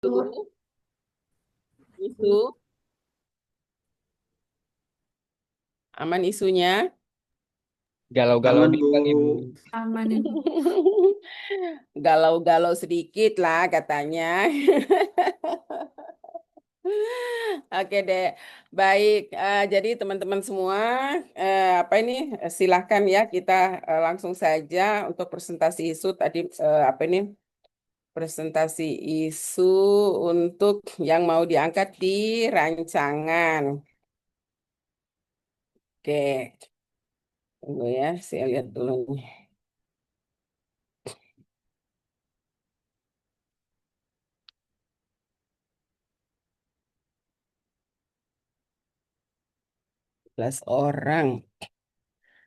Bu, Isu, aman isunya. Galau-galau aman di Bu. Bang Ibu. Aman Ibu. Galau-galau sedikit lah katanya. Oke deh, baik. Jadi teman-teman semua, apa ini? Silahkan ya kita langsung saja untuk presentasi isu tadi. Apa ini? Presentasi isu untuk yang mau diangkat di rancangan. Oke, tunggu ya, saya lihat dulu nih. 11 orang.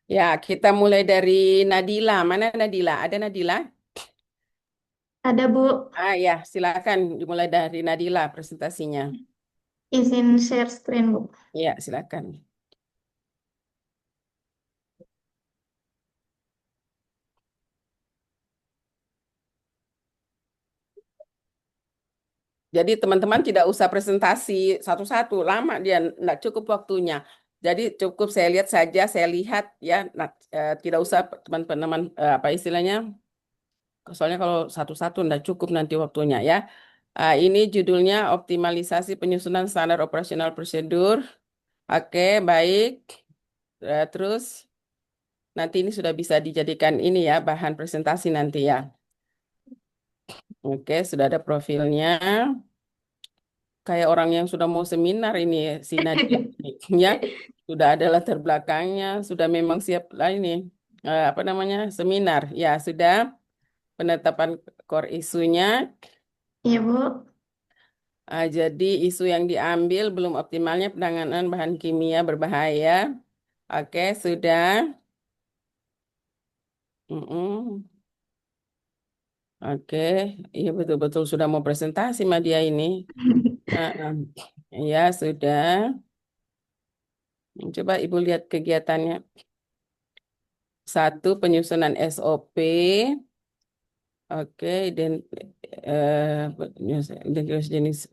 Ya, kita mulai dari Nadila. Mana Nadila? Ada Nadila? Ada Bu, Ya, silakan dimulai dari Nadila presentasinya. izin share screen Bu. Ya, silakan. Jadi teman-teman tidak usah presentasi satu-satu, lama dia enggak cukup waktunya. Jadi cukup saya lihat saja, saya lihat ya, tidak usah teman-teman apa istilahnya? Soalnya kalau satu-satu enggak cukup nanti waktunya ya. Ini judulnya optimalisasi penyusunan standar operasional prosedur. Oke, baik. Terus nanti ini sudah bisa dijadikan ini ya, bahan presentasi nanti ya. Oke, sudah ada profilnya. Kayak orang yang sudah mau seminar ini, si Nadia. Ya, sudah ada latar belakangnya, sudah memang siap lah ini. Apa namanya, seminar. Ya, sudah penetapan core isunya. Iya Bu. Jadi isu yang diambil belum optimalnya penanganan bahan kimia berbahaya. Oke, sudah. Mm-mm. Oke, iya betul-betul sudah mau presentasi sama dia ini. Heeh. Ya, sudah. Coba Ibu lihat kegiatannya. Satu, penyusunan SOP. Oke, identitas jenis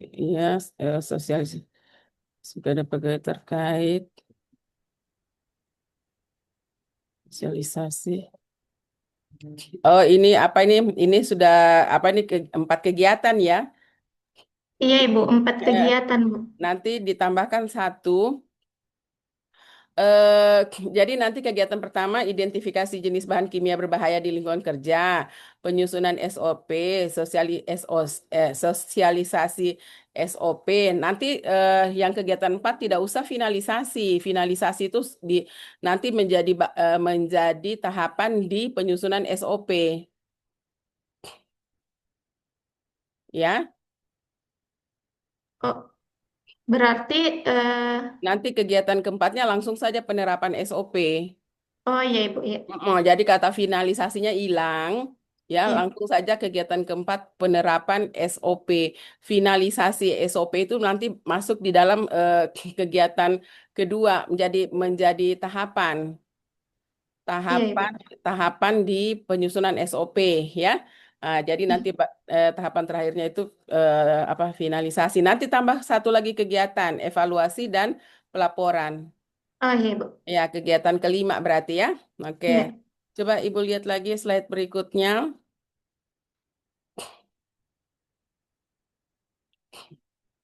ya, sosialis sudah ada pegawai terkait, sosialisasi. Oh, ini apa ini? Ini sudah apa ini 4 kegiatan ya? Iya Ibu, 4 Eh, kegiatan Bu. Nanti ditambahkan satu. Eh, jadi nanti kegiatan pertama identifikasi jenis bahan kimia berbahaya di lingkungan kerja, penyusunan SOP, sosialisasi SOP. Nanti yang kegiatan 4 tidak usah finalisasi. Finalisasi itu nanti menjadi tahapan di penyusunan SOP, ya. Oh, berarti Nanti kegiatan keempatnya langsung saja penerapan SOP. oh iya Ibu, iya. Jadi kata finalisasinya hilang, ya Iya, langsung saja kegiatan keempat penerapan SOP. Finalisasi SOP itu nanti masuk di dalam kegiatan kedua menjadi tahapan iya Ibu. tahapan tahapan di penyusunan SOP ya. Jadi nanti tahapan terakhirnya itu apa finalisasi. Nanti tambah satu lagi kegiatan evaluasi dan pelaporan. Oh iya Ibu. Ya, kegiatan kelima berarti ya. Oke. Iya. Coba Ibu lihat lagi slide berikutnya.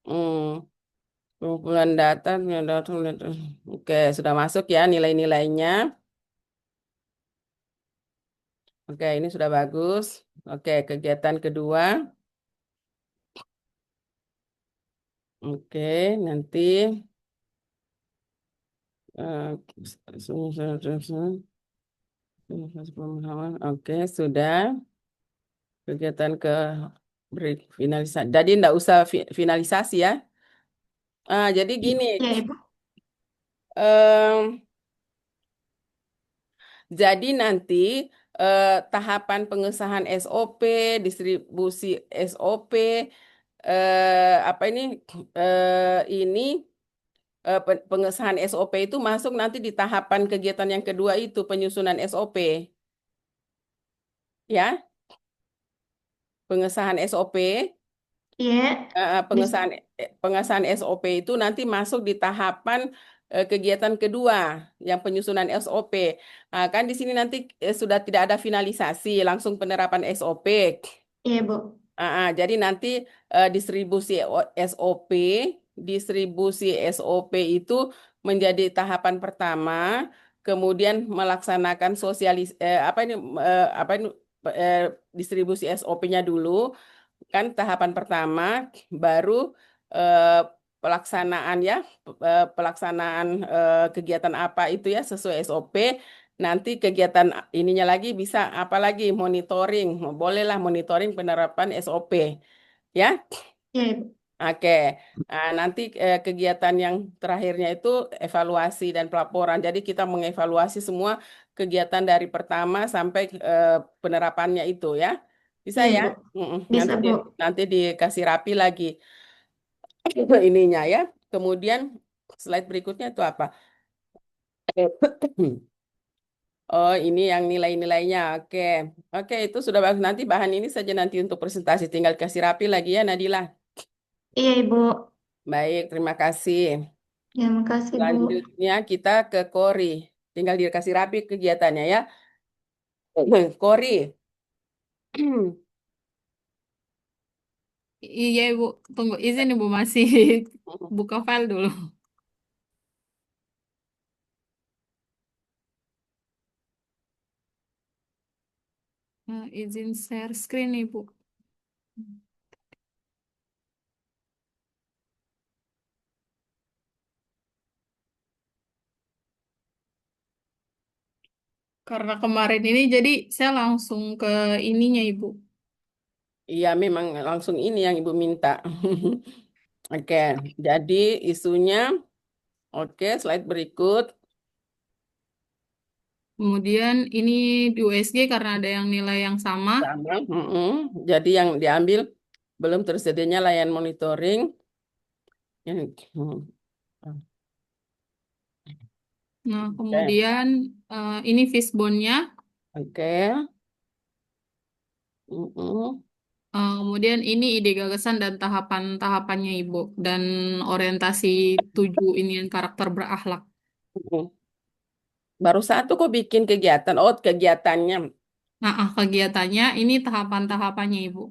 Hmm, Pengumpulan data. Oke, sudah masuk ya nilai-nilainya. Oke, ini sudah bagus. Oke, kegiatan kedua. Oke, nanti eh, pemahaman. Oke, sudah. Kegiatan ke finalisasi. Jadi enggak usah finalisasi ya. Jadi gini. Iya Ibu. em, Jadi nanti tahapan pengesahan SOP, distribusi SOP, apa ini pengesahan SOP itu masuk nanti di tahapan kegiatan yang kedua itu penyusunan SOP, ya, pengesahan SOP. Iya, bis, pengesahan pengesahan SOP itu nanti masuk di tahapan kegiatan kedua yang penyusunan SOP. Kan di sini nanti sudah tidak ada finalisasi, langsung penerapan SOP. iya Bu. Jadi nanti SOP, distribusi SOP itu menjadi tahapan pertama, kemudian melaksanakan apa ini eh, distribusi SOP-nya dulu, kan tahapan pertama, baru eh, pelaksanaan ya, pelaksanaan kegiatan apa itu ya sesuai SOP. Nanti kegiatan ininya lagi bisa apa lagi monitoring, bolehlah monitoring penerapan SOP ya. Iya Ibu. Oke, nanti kegiatan yang terakhirnya itu evaluasi dan pelaporan. Jadi kita mengevaluasi semua kegiatan dari pertama sampai penerapannya itu ya. Bisa Iya ya? Bu. Mm-mm. Bisa Bu. Nanti dikasih rapi lagi ininya ya. Kemudian slide berikutnya itu apa? Oh, ini yang nilai-nilainya. Oke. Oke, itu sudah bagus. Nanti bahan ini saja nanti untuk presentasi. Tinggal kasih rapi lagi ya, Nadila. Iya Ibu. Baik, terima kasih. Ya makasih Bu. Selanjutnya kita ke Kori. Tinggal dikasih rapi kegiatannya ya. Kori. Iya Ibu, tunggu izin Ibu masih buka file dulu. Izin share screen Ibu. Karena kemarin ini jadi saya langsung ke ininya Ibu. Iya, memang langsung ini yang Ibu minta. Oke, jadi isunya, oke, slide berikut. Kemudian ini di USG karena ada yang nilai yang sama. Sama. Jadi yang diambil belum tersedianya layanan monitoring. Nah, Oke, kemudian ini fishbone-nya. oke. Mm-mm. Kemudian ini ide gagasan dan tahapan-tahapannya Ibu. Dan orientasi 7 ini yang karakter berakhlak. Mm-mm. Baru satu kok bikin kegiatan. Oh, kegiatannya. Nah, kegiatannya ini tahapan-tahapannya Ibu.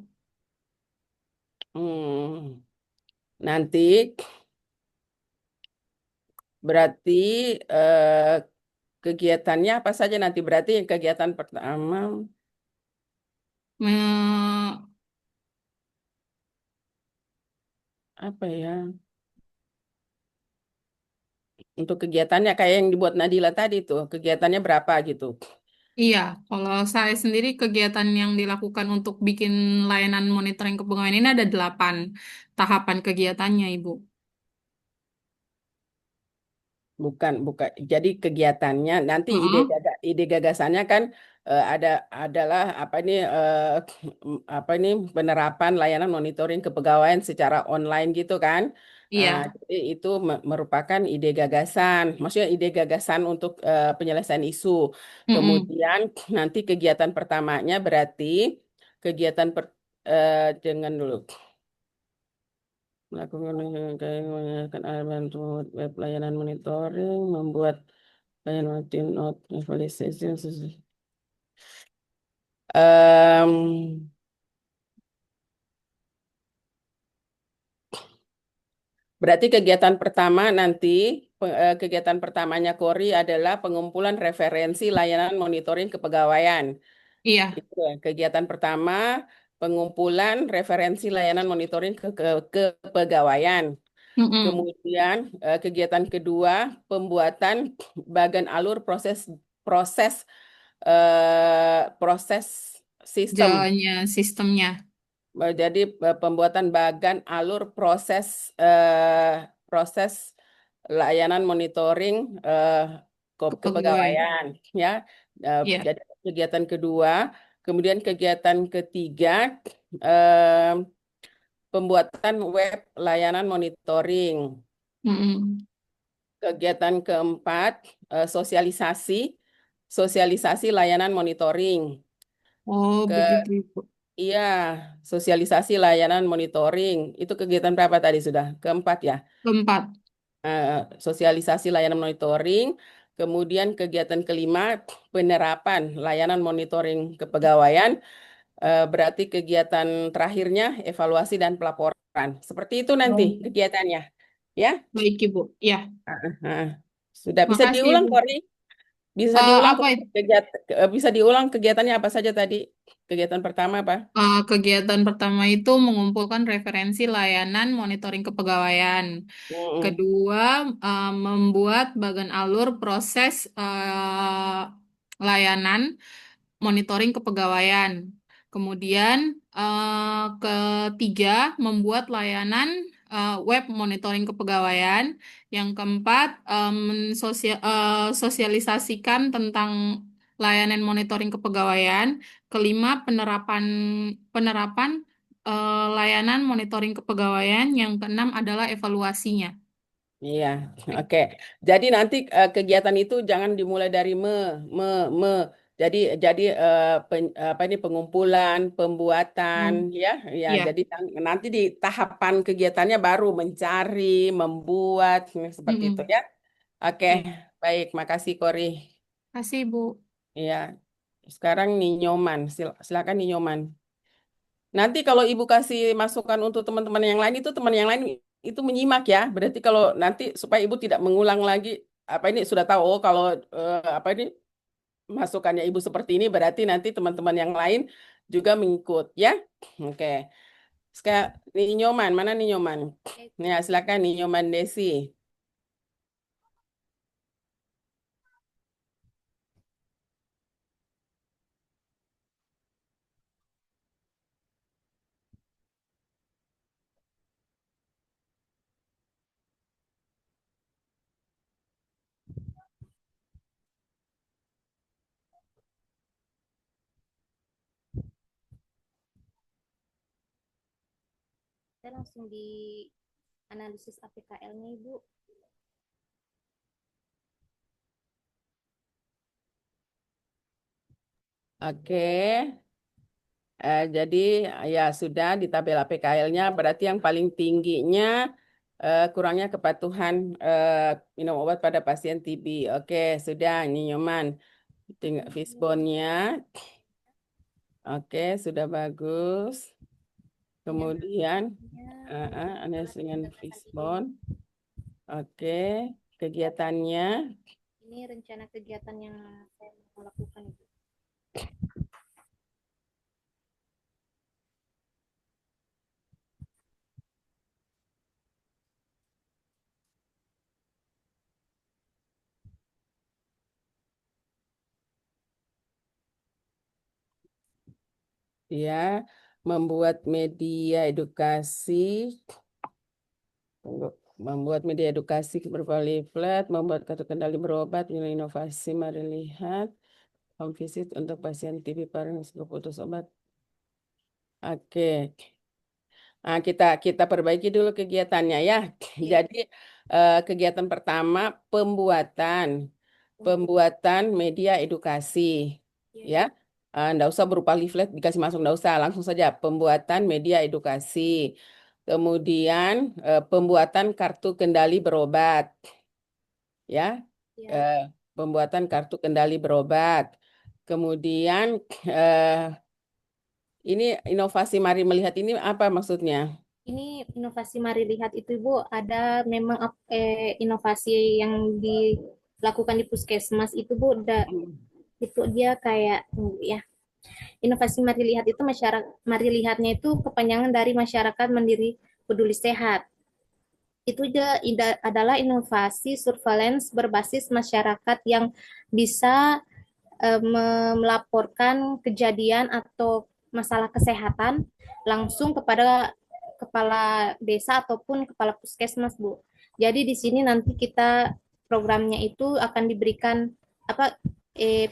Hmm. Nanti berarti eh, kegiatannya apa saja nanti? Berarti yang kegiatan pertama Me- apa ya? Untuk kegiatannya kayak yang dibuat Nadila tadi tuh, kegiatannya berapa gitu? Iya, kalau saya sendiri kegiatan yang dilakukan untuk bikin layanan monitoring kepegawaian ini ada 8 tahapan kegiatannya, Ibu. Bukan, bukan. Jadi kegiatannya nanti Heeh. ide gagasannya kan adalah apa ini penerapan layanan monitoring kepegawaian secara online gitu kan. Iya. Jadi itu merupakan ide gagasan, maksudnya ide gagasan untuk penyelesaian isu. Mm-mm. Kemudian nanti kegiatan pertamanya berarti kegiatan dengan dulu melakukan mengenalkan bantu web layanan monitoring, membuat layanan not evaluation. Em, Berarti kegiatan pertama nanti, kegiatan pertamanya Kori adalah pengumpulan referensi layanan monitoring kepegawaian. Iya. Itu ya, kegiatan pertama, pengumpulan referensi layanan monitoring kepegawaian. Mm-mm. Kemudian kegiatan kedua, pembuatan bagan alur proses proses proses sistem. Jalannya sistemnya. Jadi pembuatan bagan alur proses layanan monitoring Kepegawaian. kepegawaian ya. Iya. Jadi kegiatan kedua, kemudian kegiatan ketiga eh, pembuatan web layanan monitoring. Mm-mm. Kegiatan keempat, sosialisasi layanan monitoring. Oh, begitu, Ibu. Iya, sosialisasi layanan monitoring. Itu kegiatan berapa tadi sudah? Keempat ya. Keempat. Sosialisasi layanan monitoring. Kemudian kegiatan kelima, penerapan layanan monitoring kepegawaian. Berarti kegiatan terakhirnya evaluasi dan pelaporan. Seperti itu nanti Oh. kegiatannya. Ya. Baik, Ibu. Ya, Nah, sudah bisa makasih, diulang, Ibu. Kori. Apa itu? Bisa diulang kegiatannya apa saja tadi? Kegiatan pertama apa? Kegiatan pertama itu mengumpulkan referensi layanan monitoring kepegawaian. Mm-mm. Kedua, membuat bagan alur proses layanan monitoring kepegawaian. Kemudian, ketiga, membuat layanan web monitoring kepegawaian. Yang keempat, sosialisasikan tentang layanan monitoring kepegawaian. Kelima, penerapan penerapan layanan monitoring kepegawaian. Yang keenam adalah evaluasinya. Iya, oke. Jadi nanti kegiatan itu jangan dimulai dari me, me. Jadi apa ini pengumpulan, pembuatan, Oh, ya, ya. iya. Jadi nanti di tahapan kegiatannya baru mencari, membuat, seperti itu Mm-mm. ya. Oke, Iya. baik. Makasih, Kori. Kasih, Bu. Iya. Sekarang Ninyoman, silakan Ninyoman. Nanti kalau ibu kasih masukan untuk teman-teman yang lain itu teman yang lain itu menyimak ya. Berarti kalau nanti supaya ibu tidak mengulang lagi apa ini sudah tahu oh, kalau apa ini masukannya ibu seperti ini berarti nanti teman-teman yang lain juga mengikut ya. Oke. Sekarang Ninyoman, mana Ninyoman? Ya, silakan Ninyoman Desi. Kita langsung di analisis APKL-nya, Ibu. Oke. Jadi ya sudah di tabel APKL-nya berarti yang paling tingginya kurangnya kepatuhan minum obat pada pasien TB. Oke, sudah ini nyaman. Tinggal fishbone-nya. Oke, sudah bagus. Kemudian analisis dengan fishbone. Oke, kegiatannya. Ini rencana kegiatan yang saya mau lakukan, Ibu. Ya, membuat media edukasi. Tunggu. Membuat media edukasi berupa leaflet, membuat kartu kendali berobat, nilai inovasi, mari lihat, home visit untuk pasien TB parah yang sudah putus obat. Oke. Nah, kita perbaiki dulu kegiatannya ya. Iya. Jadi kegiatan pertama pembuatan media edukasi, Iya. ya. Nggak usah berupa leaflet dikasih masuk, nggak usah langsung saja pembuatan media edukasi. Kemudian pembuatan kartu kendali berobat, ya. Iya. Eh, Pembuatan kartu kendali berobat. Kemudian eh, ini inovasi mari melihat ini apa maksudnya? Ini inovasi Mari Lihat itu, Ibu, ada memang inovasi yang dilakukan di puskesmas itu, Bu, itu dia kayak ya. Inovasi Mari Lihat itu Mari Lihatnya itu kepanjangan dari Masyarakat Mandiri Peduli Sehat. Itu adalah inovasi surveillance berbasis masyarakat yang bisa melaporkan kejadian atau masalah kesehatan langsung kepada kepala desa ataupun kepala puskesmas, Bu. Jadi di sini nanti kita programnya itu akan diberikan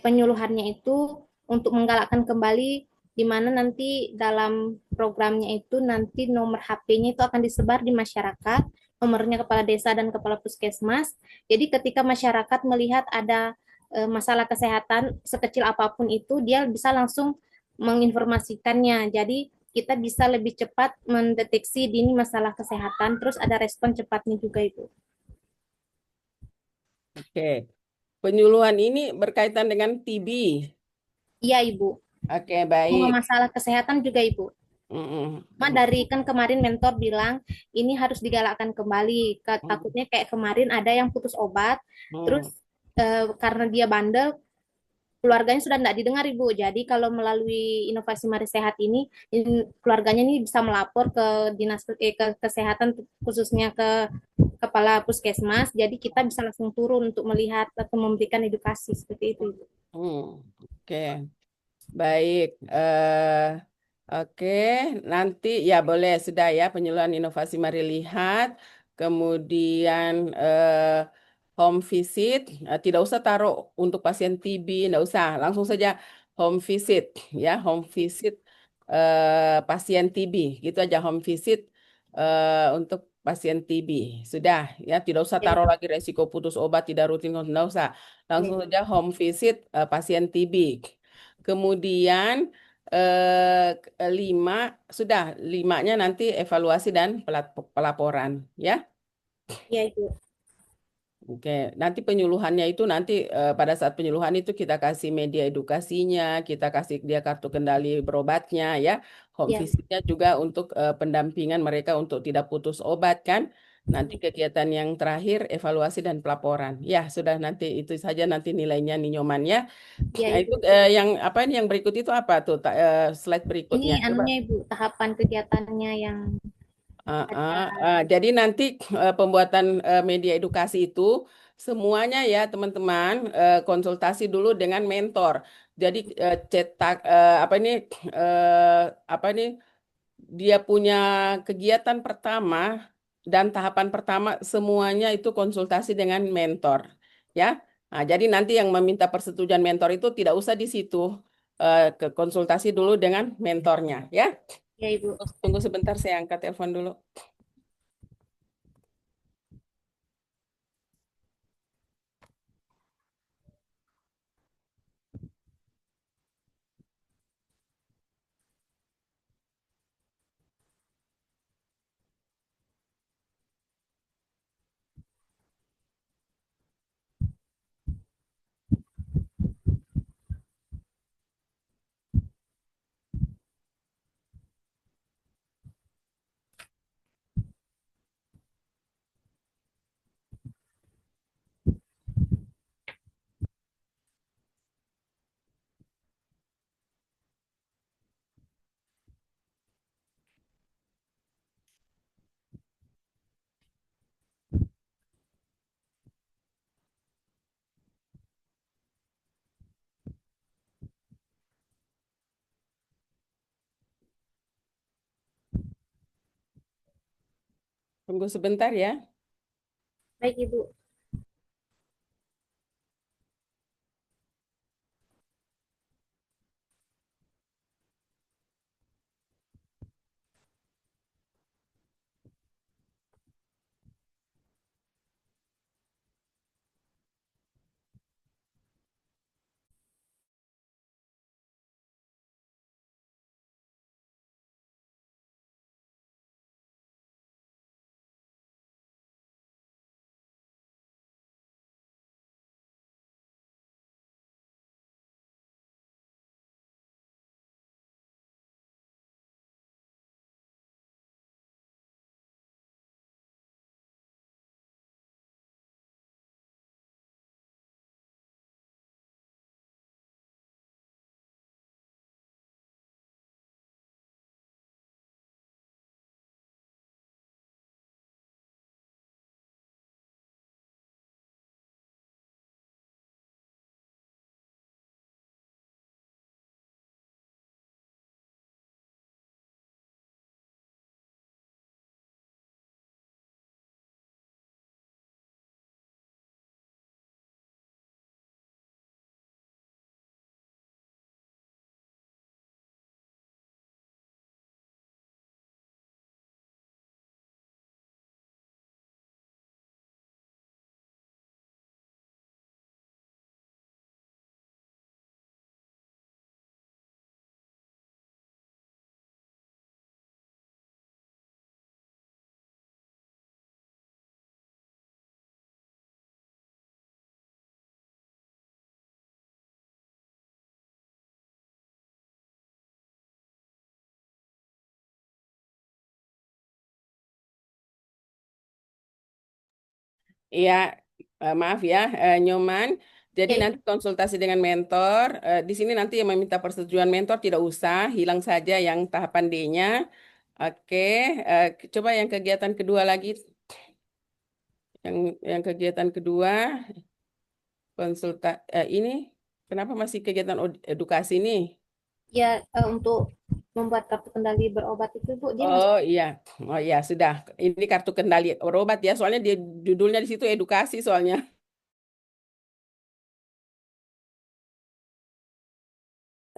penyuluhannya itu untuk menggalakkan kembali di mana nanti dalam programnya itu nanti nomor HP-nya itu akan disebar di masyarakat, nomornya kepala desa dan kepala puskesmas. Jadi ketika masyarakat melihat ada masalah kesehatan sekecil apapun itu, dia bisa langsung menginformasikannya. Jadi kita bisa lebih cepat mendeteksi dini masalah kesehatan, terus ada respon cepatnya juga, Ibu. Oke. Penyuluhan ini berkaitan dengan TB. Iya, Ibu. Oke, Semua baik. masalah kesehatan juga, Ibu. Mm-mm. Cuma dari kan kemarin mentor bilang ini harus digalakkan kembali. Mm. Takutnya kayak kemarin ada yang putus obat, terus Mm. karena dia bandel, keluarganya sudah tidak didengar, Ibu. Jadi kalau melalui inovasi Mari Sehat ini, keluarganya ini bisa melapor ke dinas ke kesehatan, khususnya ke kepala puskesmas. Jadi kita bisa langsung turun untuk melihat atau memberikan edukasi seperti itu, Ibu. Oke, baik. Oke, nanti ya boleh sudah ya penyuluhan inovasi mari lihat. Kemudian home visit, tidak usah taruh untuk pasien TB, tidak usah, langsung saja home visit ya, home visit pasien TB, gitu aja home visit untuk pasien TB. Sudah ya, tidak usah Ya, taruh Ibu. lagi resiko putus obat, tidak rutin, tidak usah. Ya, Langsung Ibu. saja home visit pasien TB. Kemudian 5 sudah limanya nanti evaluasi dan pelaporan ya. Ya, Ibu. Oke, nanti penyuluhannya itu nanti pada saat penyuluhan itu kita kasih media edukasinya, kita kasih dia kartu kendali berobatnya ya. Home Ya. visitnya juga untuk pendampingan mereka untuk tidak putus obat kan. Nanti kegiatan yang terakhir evaluasi dan pelaporan. Ya, sudah nanti itu saja nanti nilainya Ninyoman ya. Ya, Nah, itu Ibu. yang apa ini yang berikut itu apa tuh slide Ini berikutnya. Coba. anunya, Ibu, tahapan kegiatannya yang ada. Jadi nanti pembuatan media edukasi itu semuanya ya teman-teman konsultasi dulu dengan mentor. Jadi cetak apa ini dia punya kegiatan pertama dan tahapan pertama semuanya itu konsultasi dengan mentor ya. Nah, jadi nanti yang meminta persetujuan mentor itu tidak usah di situ ke konsultasi dulu dengan mentornya ya. Ya, Ibu. Tunggu sebentar saya angkat telepon dulu. Tunggu sebentar ya. Baik, Ibu. Iya, maaf ya, Nyoman. Jadi Ya, Ibu. nanti konsultasi dengan mentor. Di sini nanti yang meminta persetujuan mentor tidak usah, hilang saja yang tahapan D-nya. Oke, coba yang kegiatan kedua lagi. Yang kegiatan kedua, ini kenapa masih kegiatan edukasi nih? Ya, untuk membuat kartu kendali berobat itu Bu, dia masih Oh iya, oh iya sudah. Ini kartu kendali obat ya, soalnya dia judulnya di situ edukasi soalnya.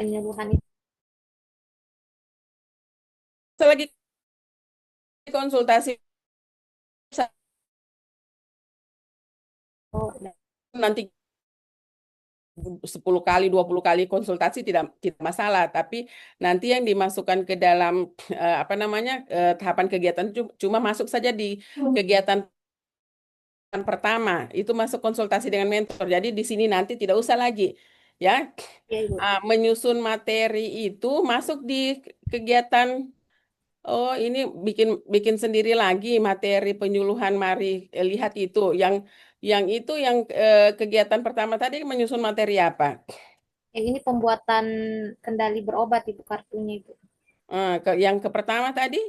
penyembuhan itu. Selagi konsultasi Oh, nanti 10 kali, 20 kali konsultasi tidak masalah, tapi nanti yang dimasukkan ke dalam apa namanya tahapan kegiatan cuma masuk saja di kegiatan pertama, itu masuk konsultasi dengan mentor. Jadi di sini nanti tidak usah lagi ya. ya Ibu. Menyusun materi itu masuk di kegiatan. Oh, ini bikin bikin sendiri lagi materi penyuluhan. Mari lihat itu. Yang kegiatan pertama tadi menyusun materi apa? Yang ini pembuatan kendali berobat Ibu kartunya Ibu. Yang ke pertama tadi?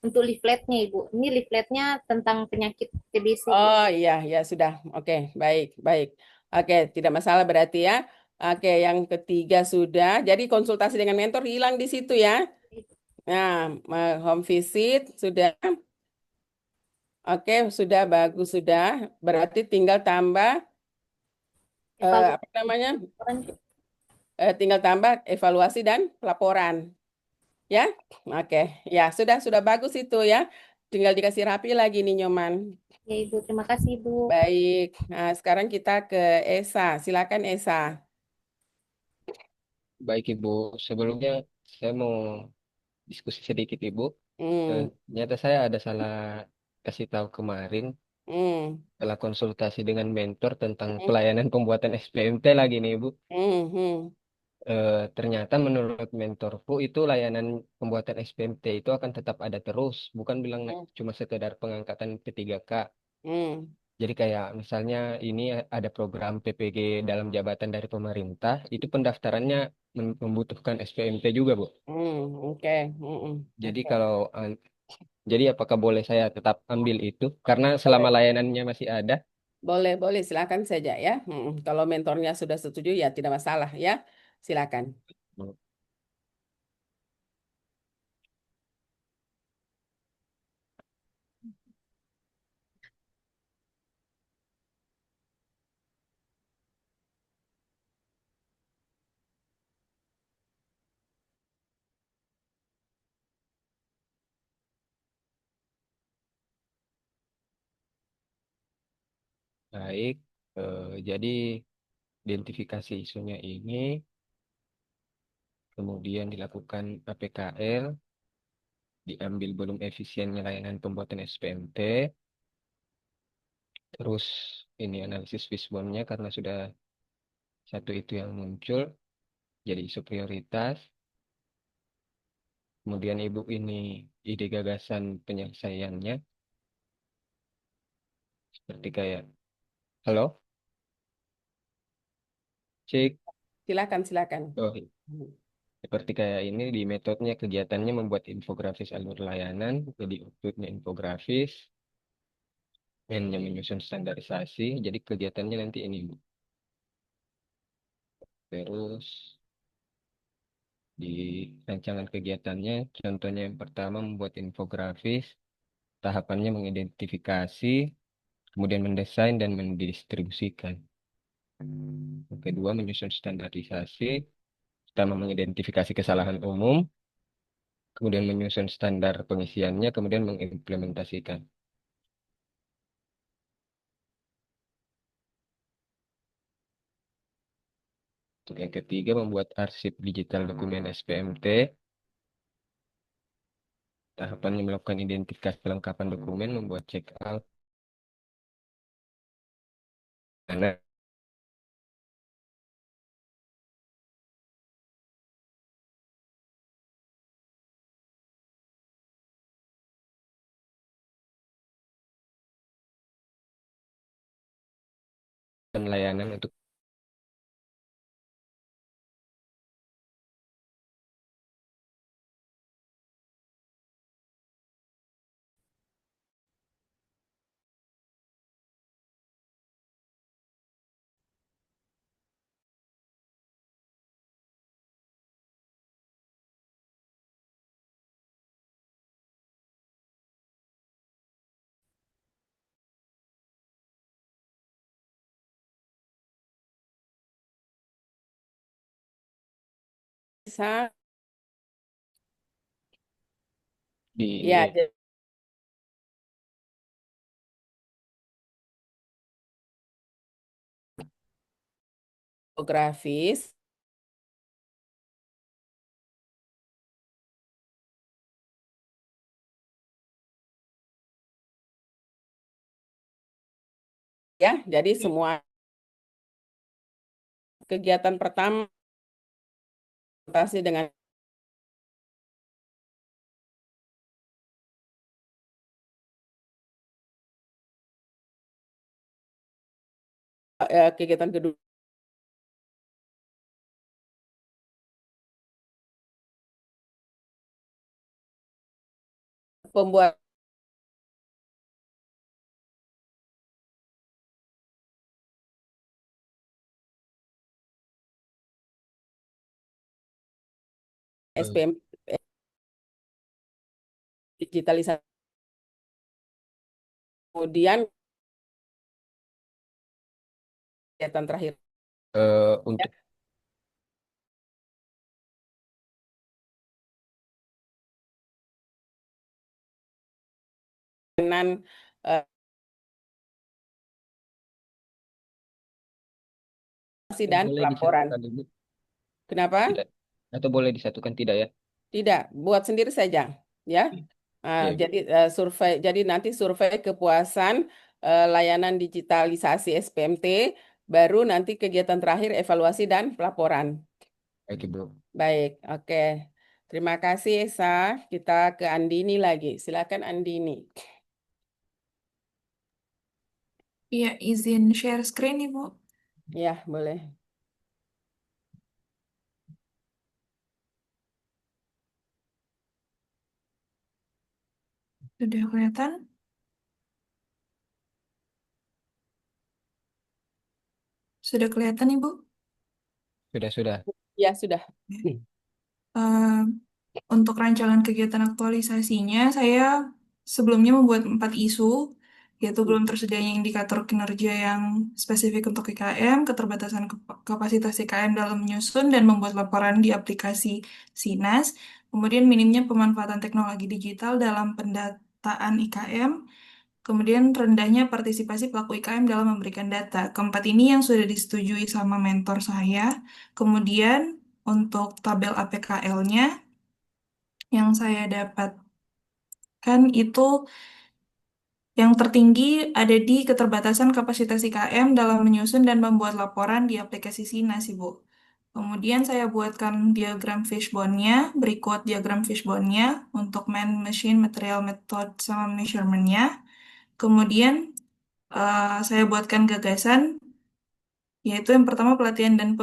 Untuk leafletnya Ibu. Ini leafletnya tentang penyakit TBC Ibu. Oh iya, ya sudah. Oke, baik, baik. Oke, tidak masalah berarti ya. Oke, yang ketiga sudah. Jadi konsultasi dengan mentor hilang di situ ya. Nah, home visit sudah. Oke, sudah bagus sudah. Berarti tinggal tambah apa Evaluasi namanya? orang Ibu. Tinggal tambah evaluasi dan laporan. Ya, oke. Ya, sudah bagus itu ya. Tinggal dikasih rapi lagi nih Nyoman. Ya Ibu, terima kasih Ibu. Baik. Nah, sekarang kita ke Esa. Silakan Esa. Baik Ibu, sebelumnya saya mau diskusi sedikit Ibu. Hmm, Ternyata saya ada salah kasih tahu kemarin hmm, setelah konsultasi dengan mentor tentang hmm, pelayanan pembuatan SPMT lagi nih Ibu. hmm. Ternyata menurut mentorku itu layanan pembuatan SPMT itu akan tetap ada terus, bukan bilang Hmm, cuma sekedar pengangkatan P3K. hmm, Jadi kayak misalnya ini ada program PPG dalam jabatan dari pemerintah, itu pendaftarannya membutuhkan SPMT juga, Bu. oke, Jadi oke. kalau jadi apakah boleh saya tetap ambil itu? Karena selama Boleh, layanannya masih ada. boleh, silakan saja ya. Kalau mentornya sudah setuju ya tidak masalah ya. Silakan. Baik, jadi identifikasi isunya ini, kemudian dilakukan APKL, diambil belum efisiennya layanan pembuatan SPMT, terus ini analisis fishbone-nya karena sudah satu itu yang muncul, jadi isu prioritas. Kemudian ibu ini ide gagasan penyelesaiannya, seperti kayak, halo, cek, Silakan. oh, seperti kayak ini di metodenya kegiatannya membuat infografis alur layanan, jadi outputnya infografis, mainnya menyusun standarisasi, jadi kegiatannya nanti ini Bu. Terus di rancangan kegiatannya, contohnya yang pertama membuat infografis, tahapannya mengidentifikasi, kemudian mendesain dan mendistribusikan. Yang kedua, menyusun standarisasi, pertama mengidentifikasi kesalahan umum, kemudian menyusun standar pengisiannya, kemudian mengimplementasikan. Untuk yang ketiga, membuat arsip digital dokumen SPMT, tahapannya melakukan identifikasi kelengkapan dokumen, membuat check out, karena dan layanan untuk Bisa, di ya, geografis. Ya, jadi semua kegiatan pertama presentasi dengan kegiatan kedua pembuat SPM digitalisasi. Kemudian kegiatan terakhir untuk dengan eh, dan boleh pelaporan. disatukan Ibu, Kenapa? tidak atau boleh disatukan tidak ya? Tidak, buat sendiri saja, ya. Ya, Ibu. Jadi survei, jadi nanti survei kepuasan layanan digitalisasi SPMT, baru nanti kegiatan terakhir evaluasi dan pelaporan. Baik Ibu. Baik, oke. Terima kasih Esa. Kita ke Andini lagi. Silakan Andini. Iya, izin share screen, Ibu. Ya, boleh. Sudah kelihatan? Sudah kelihatan, Ibu? Sudah. Ya, sudah. Eh, untuk rancangan kegiatan aktualisasinya, saya sebelumnya membuat 4 isu, yaitu belum tersedianya indikator kinerja yang spesifik untuk IKM, keterbatasan kapasitas IKM dalam menyusun dan membuat laporan di aplikasi SINAS, kemudian minimnya pemanfaatan teknologi digital dalam pendataan IKM, kemudian rendahnya partisipasi pelaku IKM dalam memberikan data. Keempat ini yang sudah disetujui sama mentor saya. Kemudian untuk tabel APKL-nya yang saya dapatkan itu yang tertinggi ada di keterbatasan kapasitas IKM dalam menyusun dan membuat laporan di aplikasi Sinas, Ibu. Kemudian saya buatkan diagram fishbone-nya, berikut diagram fishbone-nya untuk man, machine, material, method, sama measurement-nya. Kemudian saya buatkan gagasan, yaitu yang pertama pelatihan dan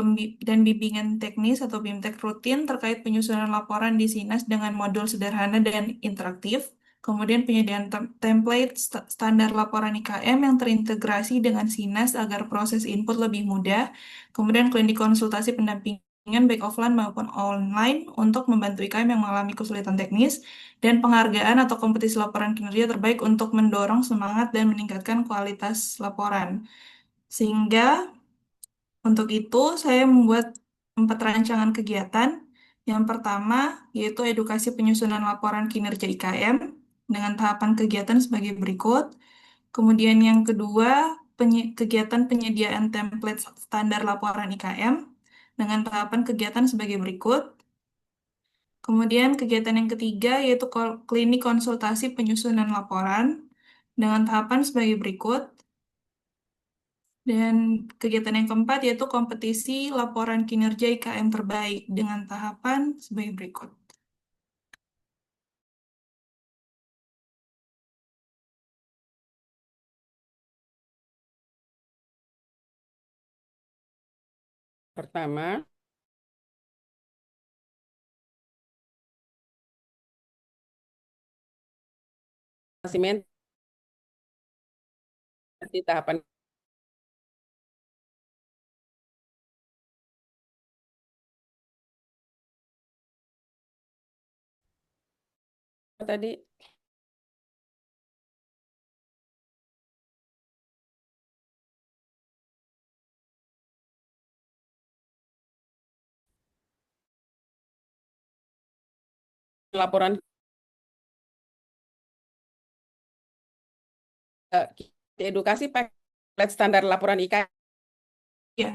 bimbingan teknis atau BIMTEK rutin terkait penyusunan laporan di SINAS dengan modul sederhana dan interaktif. Kemudian penyediaan template standar laporan IKM yang terintegrasi dengan SINAS agar proses input lebih mudah. Kemudian klinik konsultasi pendampingan baik offline maupun online untuk membantu IKM yang mengalami kesulitan teknis. Dan penghargaan atau kompetisi laporan kinerja terbaik untuk mendorong semangat dan meningkatkan kualitas laporan. Sehingga untuk itu, saya membuat 4 rancangan kegiatan. Yang pertama, yaitu edukasi penyusunan laporan kinerja IKM dengan tahapan kegiatan sebagai berikut. Kemudian yang kedua, kegiatan penyediaan template standar laporan IKM dengan tahapan kegiatan sebagai berikut. Kemudian kegiatan yang ketiga, yaitu klinik konsultasi penyusunan laporan dengan tahapan sebagai berikut. Dan kegiatan yang keempat yaitu kompetisi laporan kinerja IKM terbaik dengan tahapan sebagai berikut. pertama, spesimen di tahapan tadi. Laporan edukasi pakai standar laporan IKN. Ya,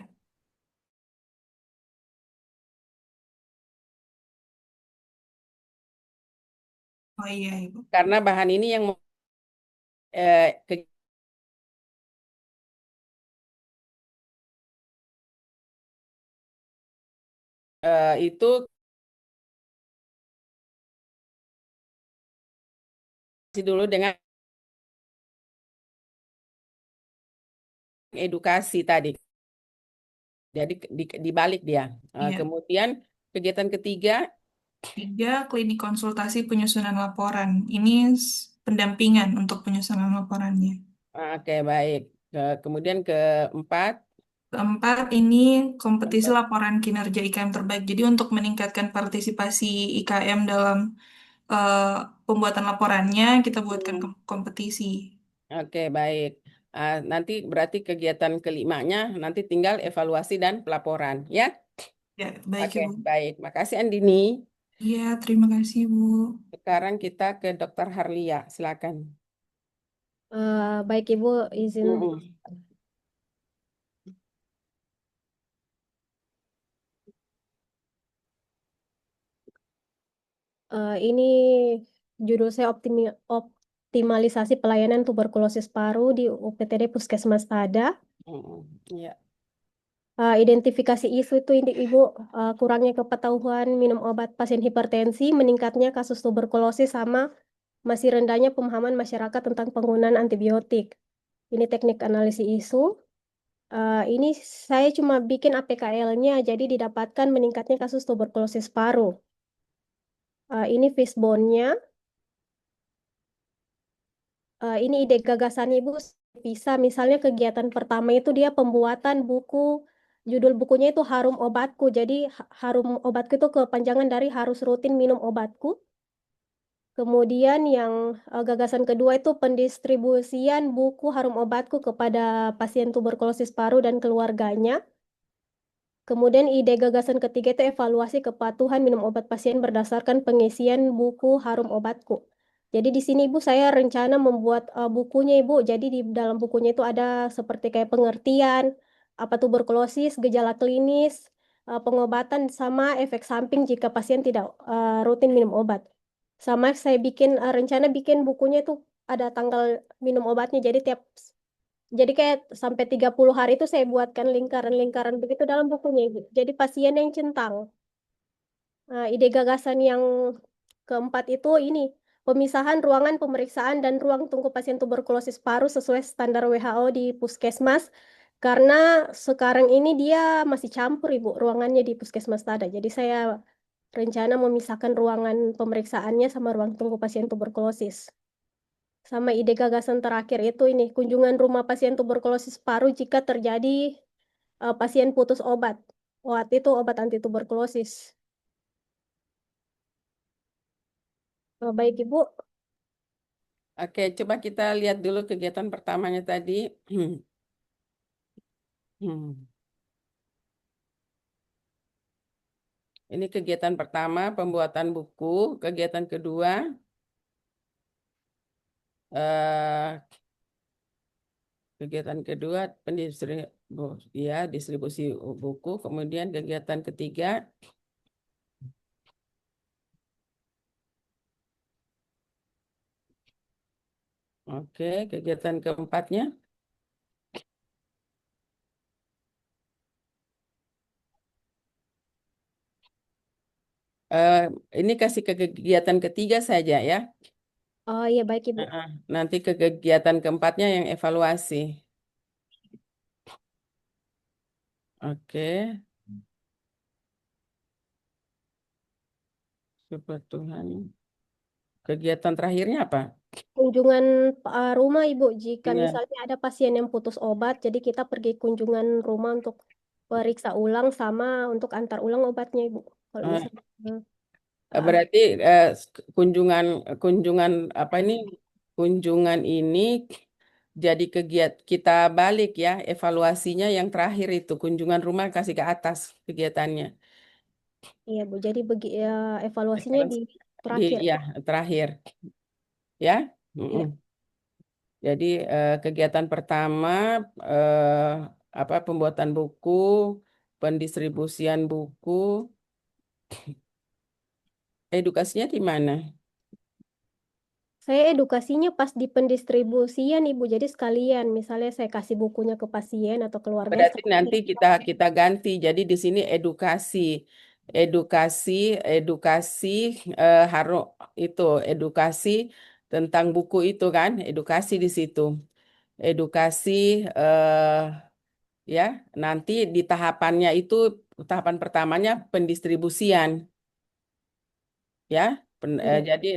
oh iya Ibu. Karena bahan ini yang ke- itu dulu dengan edukasi tadi. Jadi dibalik dia. Iya. Kemudian kegiatan ketiga, 3, klinik konsultasi penyusunan laporan. Ini pendampingan untuk penyusunan laporannya. oke baik. Kemudian keempat, Keempat, ini kompetisi laporan kinerja IKM terbaik. Jadi untuk meningkatkan partisipasi IKM dalam eh, pembuatan laporannya, kita buatkan kompetisi. oke baik. Nanti berarti kegiatan kelimanya nanti tinggal evaluasi dan pelaporan, ya? Ya, baik Oke Ibu. baik. Makasih Andini. Iya, terima kasih Bu. Sekarang kita ke Dr. Harlia, silakan. Baik Ibu, izin. Mm-mm. Ini judul saya optimalisasi pelayanan tuberkulosis paru di UPTD Puskesmas Tada. Mm-mm. Iya. Identifikasi isu itu Ibu, kurangnya kepatuhan minum obat pasien hipertensi, meningkatnya kasus tuberkulosis sama masih rendahnya pemahaman masyarakat tentang penggunaan antibiotik. Ini teknik analisis isu. Ini saya cuma bikin APKL-nya, jadi didapatkan meningkatnya kasus tuberkulosis paru. Ini fishbone-nya. Ini ide gagasan Ibu bisa, misalnya kegiatan pertama itu dia pembuatan buku, judul bukunya itu Harum Obatku. Jadi Harum Obatku itu kepanjangan dari harus rutin minum obatku. Kemudian yang gagasan kedua itu pendistribusian buku Harum Obatku kepada pasien tuberkulosis paru dan keluarganya. Kemudian ide gagasan ketiga itu evaluasi kepatuhan minum obat pasien berdasarkan pengisian buku Harum Obatku. Jadi di sini Ibu saya rencana membuat bukunya Ibu. Jadi di dalam bukunya itu ada seperti kayak pengertian, apa tuberkulosis, gejala klinis, pengobatan sama efek samping jika pasien tidak rutin minum obat. Sama saya bikin rencana bikin bukunya itu ada tanggal minum obatnya. Jadi kayak sampai 30 hari itu saya buatkan lingkaran-lingkaran begitu dalam bukunya Ibu. Jadi pasien yang centang. Ide gagasan yang keempat itu ini, pemisahan ruangan pemeriksaan dan ruang tunggu pasien tuberkulosis paru sesuai standar WHO di puskesmas. Karena sekarang ini dia masih campur Ibu, ruangannya di puskesmas Tada. Jadi saya rencana memisahkan ruangan pemeriksaannya sama ruang tunggu pasien tuberkulosis. Sama ide gagasan terakhir itu ini, kunjungan rumah pasien tuberkulosis paru jika terjadi pasien putus obat. Obat itu obat anti tuberkulosis. Baik Ibu, Oke, coba kita lihat dulu kegiatan pertamanya tadi. Hmm. Ini kegiatan pertama, pembuatan buku. Kegiatan kedua, eh, distribusi buku. Kemudian kegiatan ketiga, oke, kegiatan keempatnya, eh, ini kasih ke kegiatan ketiga saja ya. oh iya baik Ibu. Nanti ke kegiatan keempatnya yang evaluasi. Oke. Kepatuhan. Kegiatan terakhirnya apa? Kunjungan rumah Ibu, jika Iya. misalnya ada pasien yang putus obat, jadi kita pergi kunjungan rumah untuk periksa ulang sama untuk antar ulang obatnya Ibu. Kalau Eh, misalnya uh, Berarti kunjungan kunjungan apa ini? Kunjungan ini jadi kita balik ya, evaluasinya yang terakhir itu kunjungan rumah kasih ke atas kegiatannya. iya Bu, jadi evaluasinya di terakhir. Ya, terakhir ya. Iya. Mm-mm. Jadi kegiatan pertama eh, apa pembuatan buku, pendistribusian buku, edukasinya di mana? Saya edukasinya pas di pendistribusian Ibu, jadi sekalian misalnya saya kasih bukunya ke pasien atau keluarga Berarti sekalian. nanti kita ganti. Jadi di sini edukasi, edukasi, edukasi harus itu edukasi tentang buku itu kan, edukasi di situ, edukasi ya. Nanti di tahapannya itu tahapan pertamanya pendistribusian ya. Iya. Jadi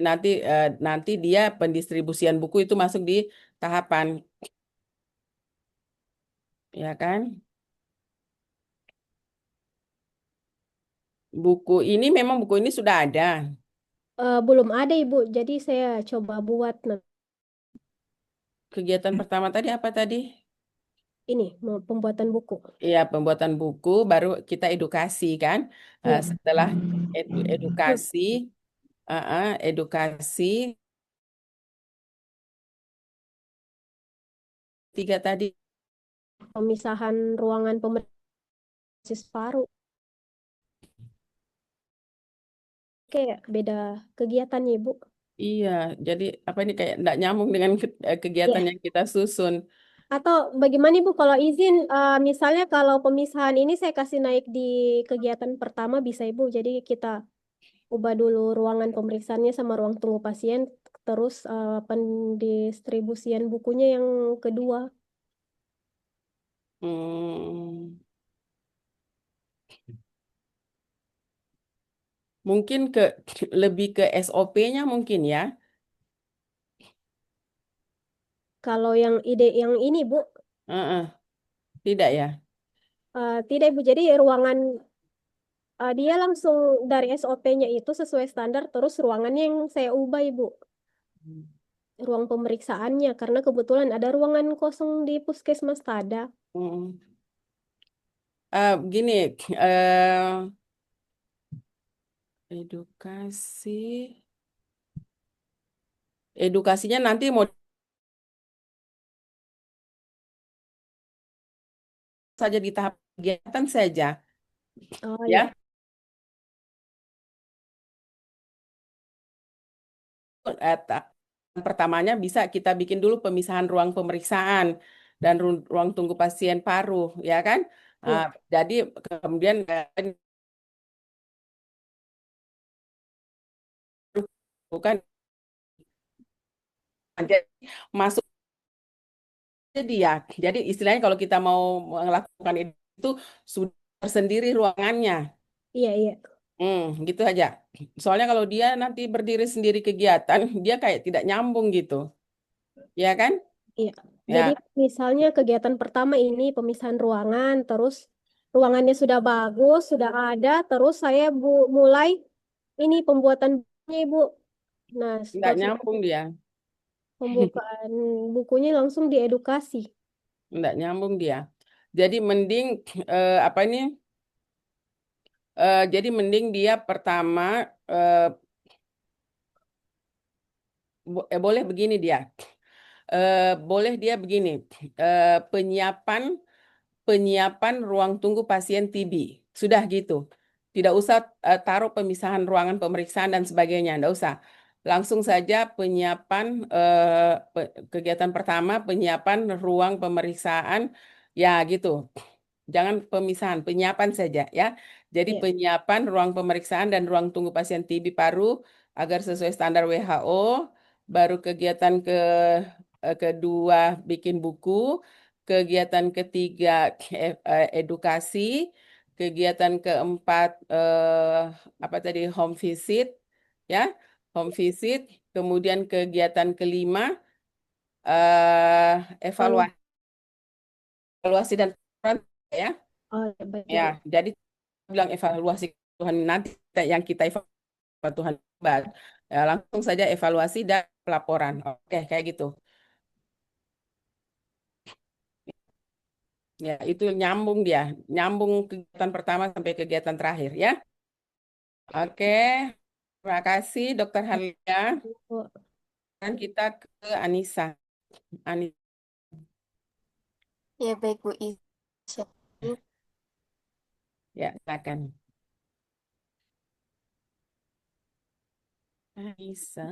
nanti dia pendistribusian buku itu masuk di tahapan, ya kan? Buku ini sudah ada. Belum ada Ibu, jadi saya coba buat Kegiatan pertama tadi apa tadi? ini pembuatan buku. Iya, pembuatan buku, baru kita edukasi kan. Iya. Setelah edukasi, edukasi, tiga tadi. Pemisahan ruangan pemeriksaan paru. Kayak beda kegiatannya Ibu. Iya, jadi apa ini kayak enggak nyambung dengan kegiatan Iya. yang kita susun. Atau bagaimana Ibu kalau izin, misalnya kalau pemisahan ini saya kasih naik di kegiatan pertama bisa Ibu. Jadi kita ubah dulu ruangan pemeriksaannya sama ruang tunggu pasien, terus pendistribusian bukunya yang kedua. Hmm, mungkin lebih ke SOP-nya mungkin ya. Kalau yang ide yang ini Bu, Heeh, tidak ya. tidak Ibu. Jadi ruangan dia langsung dari SOP-nya itu sesuai standar, terus ruangannya yang saya ubah Ibu. Ruang pemeriksaannya karena kebetulan ada ruangan kosong di puskesmas Tada. Hmm. Gini, eh, edukasi, edukasinya nanti mau saja di tahap kegiatan saja, Oh ya. iya, Pertamanya bisa kita bikin dulu pemisahan ruang pemeriksaan dan ruang tunggu pasien paru, ya kan? iya, Jadi kemudian bukan jadi masuk dia. Jadi istilahnya kalau kita mau melakukan itu sudah tersendiri ruangannya. iya, iya, Gitu aja. Soalnya kalau dia nanti berdiri sendiri kegiatan, dia kayak tidak nyambung gitu, ya kan? iya. Jadi Ya, misalnya kegiatan pertama ini pemisahan ruangan, terus ruangannya sudah bagus, sudah ada, terus saya mulai ini pembuatan bukunya Ibu. Nah, nggak maksud nyambung dia, pembukaan bukunya langsung diedukasi. nggak nyambung dia. Jadi mending apa ini? Jadi mending dia pertama boleh begini dia. Boleh dia begini. Penyiapan penyiapan ruang tunggu pasien TB. Sudah gitu. Tidak usah taruh pemisahan ruangan pemeriksaan dan sebagainya. Tidak usah. Langsung saja penyiapan kegiatan pertama penyiapan ruang pemeriksaan. Ya gitu. Jangan pemisahan, penyiapan saja ya. Jadi Iya, penyiapan ruang pemeriksaan dan ruang tunggu pasien TB paru agar sesuai standar WHO. Baru kegiatan kedua bikin buku. Kegiatan ketiga edukasi. Kegiatan keempat apa tadi home visit. ya, home visit. Kemudian kegiatan kelima, Oh, evaluasi dan penerapan, ya. oh ya, baik Ya, Ibu. jadi bilang evaluasi Tuhan nanti yang kita evaluasi Tuhan hebat. Ya, langsung saja evaluasi dan pelaporan. Oke, kayak gitu. Ya, itu nyambung dia, nyambung kegiatan pertama sampai kegiatan terakhir ya. Oke, terima kasih Dokter Halia. Bu. Dan kita ke Anissa. Ani, Ya, baik Bu Isya. Bu. ya, silakan. Anissa,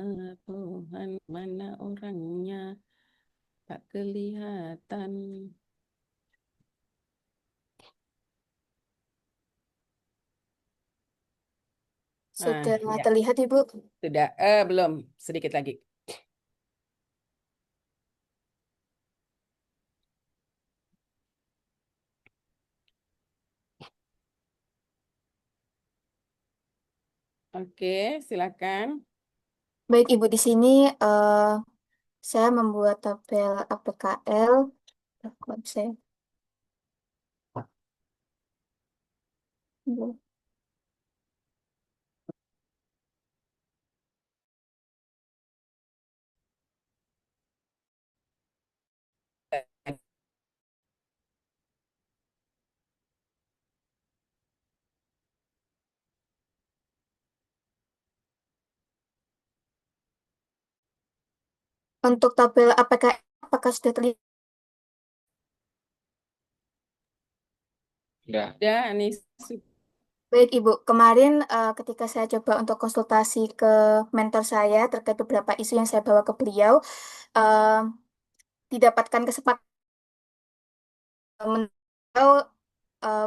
Tuhan mana orangnya tak kelihatan. Sudah Ya, terlihat Ibu? sudah. Belum, sedikit lagi. Oke, silakan. Baik Ibu, di sini saya membuat tabel APKL. Kok saya Bu. Untuk tabel APKL apakah sudah terlihat? Udah. Sudah, Anissa. Baik Ibu, kemarin ketika saya coba untuk konsultasi ke mentor saya terkait beberapa isu yang saya bawa ke beliau, eh, didapatkan kesepakatan beliau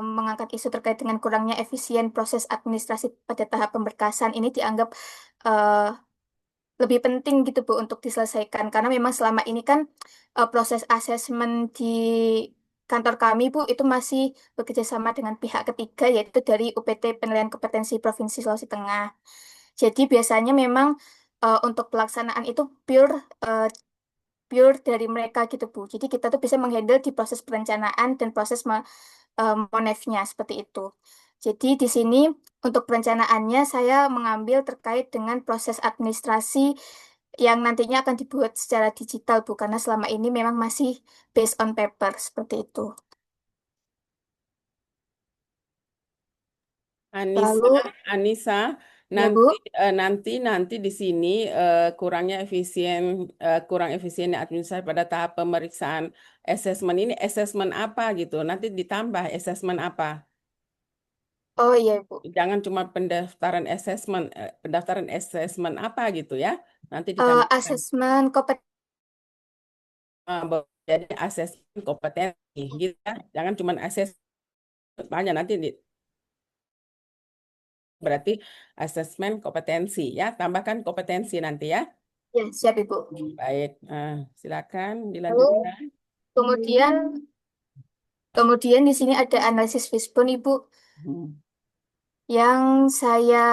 mengangkat isu terkait dengan kurangnya efisien proses administrasi pada tahap pemberkasan ini dianggap eh, lebih penting gitu Bu untuk diselesaikan karena memang selama ini kan proses asesmen di kantor kami Bu itu masih bekerja sama dengan pihak ketiga yaitu dari UPT Penilaian Kompetensi Provinsi Sulawesi Tengah. Jadi biasanya memang untuk pelaksanaan itu eh, pure dari mereka gitu Bu. Jadi kita tuh bisa menghandle di proses perencanaan dan proses monefnya seperti itu. Jadi di sini untuk perencanaannya saya mengambil terkait dengan proses administrasi yang nantinya akan dibuat secara digital Bu, karena selama ini memang masih based on paper seperti itu. Anissa, Lalu Anissa, ya Bu, nanti di sini kurang efisien administrasi pada tahap pemeriksaan asesmen ini asesmen apa gitu. Nanti ditambah asesmen apa. oh iya Bu. Jangan cuma pendaftaran asesmen apa gitu ya. Nanti ditambahkan. Asesmen kompetensi. Jadi asesmen kompetensi gitu ya. Jangan cuma banyak nanti berarti asesmen kompetensi ya. Tambahkan kompetensi nanti ya. Ya, siap Ibu. Baik, silakan Lalu dilanjutkan. kemudian kemudian di sini ada analisis fishbone Ibu Hmm. yang saya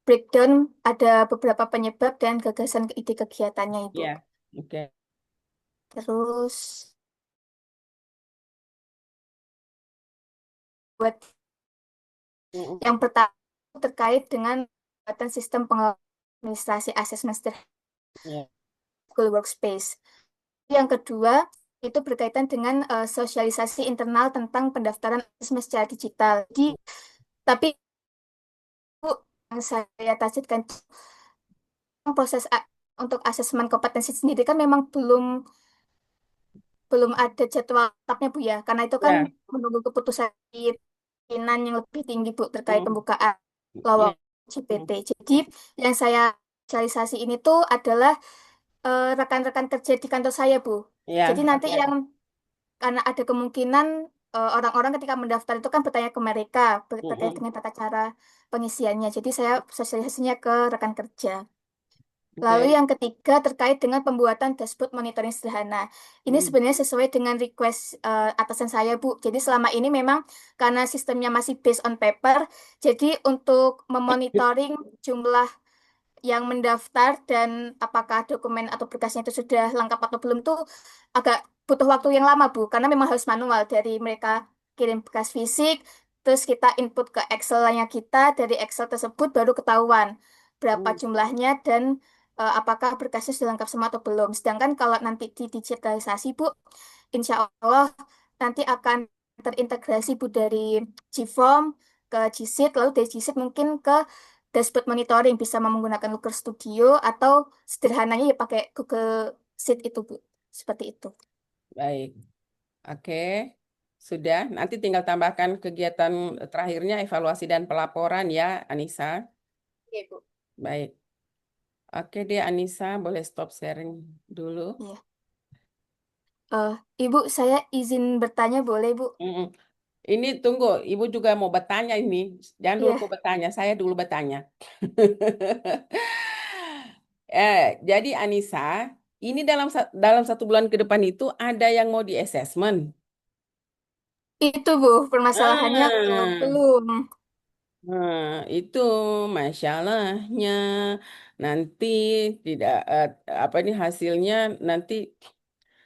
breakdown ada beberapa penyebab dan gagasan ide kegiatannya Ibu. Ya, oke. Terus buat Mm, yang pertama terkait dengan pembuatan sistem pengelolaan administrasi asesmen ya, school workspace. Yang kedua itu berkaitan dengan sosialisasi internal tentang pendaftaran asesmen secara digital. Jadi, tapi Bu, yang saya targetkan proses untuk asesmen kompetensi sendiri kan memang belum belum ada jadwal tetapnya Bu ya, karena itu kan ya, menunggu keputusan pimpinan yang lebih tinggi Bu terkait mm, pembukaan ya, lowongan GPT. Jadi yang saya sosialisasi ini tuh adalah rekan-rekan kerja di kantor saya Bu. Jadi ya, nanti oke. yang karena ada kemungkinan orang-orang ketika mendaftar itu kan bertanya ke mereka terkait Mm-mm. dengan tata cara pengisiannya. Jadi saya sosialisasinya ke rekan kerja. Lalu Oke. yang ketiga terkait dengan pembuatan dashboard monitoring sederhana. Ini Hmm. sebenarnya sesuai dengan request atasan saya, Bu. Jadi selama ini memang karena sistemnya masih based on paper, jadi untuk memonitoring jumlah yang mendaftar dan apakah dokumen atau berkasnya itu sudah lengkap atau belum tuh agak butuh waktu yang lama, Bu. Karena memang harus manual dari mereka kirim berkas fisik, terus kita input ke Excel-nya kita, dari Excel tersebut baru ketahuan berapa Hmm. jumlahnya dan apakah berkasnya sudah lengkap semua atau belum. Sedangkan kalau nanti di digitalisasi, Bu, insya Allah nanti akan terintegrasi, Bu, dari GForm ke GSeed, lalu dari GSeed mungkin ke dashboard monitoring bisa menggunakan Looker Studio atau sederhananya ya pakai Google Sheet itu, Bu. Seperti itu. Baik. Oke. Sudah. Nanti tinggal tambahkan kegiatan terakhirnya evaluasi dan pelaporan ya, Anissa. Oke, Bu. Baik. Oke deh, Anissa, boleh stop sharing dulu. Iya. Eh, Ibu, saya izin bertanya boleh, Bu? Mm-mm. Ini tunggu, Ibu juga mau bertanya ini. Jangan dulu Iya. aku bertanya, saya dulu bertanya. Jadi Anissa, ini dalam 1 bulan ke depan itu ada yang mau di assessment. Itu, Bu, permasalahannya Ah, belum. nah, itu masalahnya. Nanti tidak apa nih hasilnya nanti.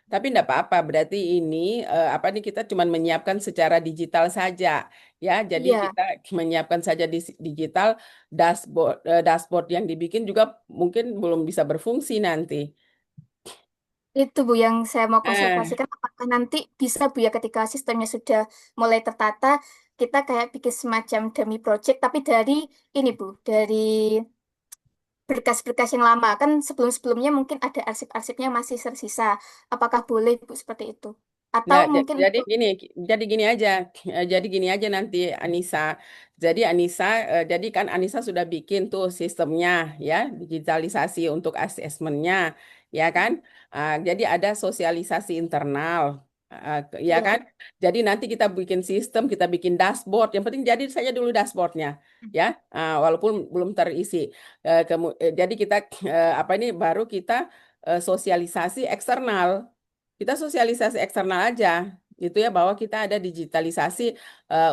Tapi enggak apa-apa, berarti ini apa nih kita cuma menyiapkan secara digital saja ya. Jadi Iya, kita menyiapkan saja di digital dashboard yang dibikin juga mungkin belum bisa berfungsi nanti. itu, Bu, yang saya mau Eh, konsultasikan. Apakah nanti bisa, Bu, ya ketika sistemnya sudah mulai tertata, kita kayak bikin semacam dummy project, tapi dari ini, Bu, dari berkas-berkas yang lama. Kan sebelum-sebelumnya mungkin ada arsip-arsipnya masih tersisa. Apakah boleh, Bu, seperti itu? Atau Nah, mungkin untuk... jadi gini aja, jadi gini aja nanti Anissa. Jadi Anissa, jadi kan Anissa sudah bikin tuh sistemnya ya, digitalisasi untuk asesmennya, ya kan? Jadi ada sosialisasi internal, ya Iya. kan? Jadi nanti kita bikin sistem, kita bikin dashboard. Yang penting jadi saja dulu dashboardnya, ya, walaupun belum terisi. Jadi kita apa ini baru kita sosialisasi eksternal. Kita sosialisasi eksternal aja, gitu ya, bahwa kita ada digitalisasi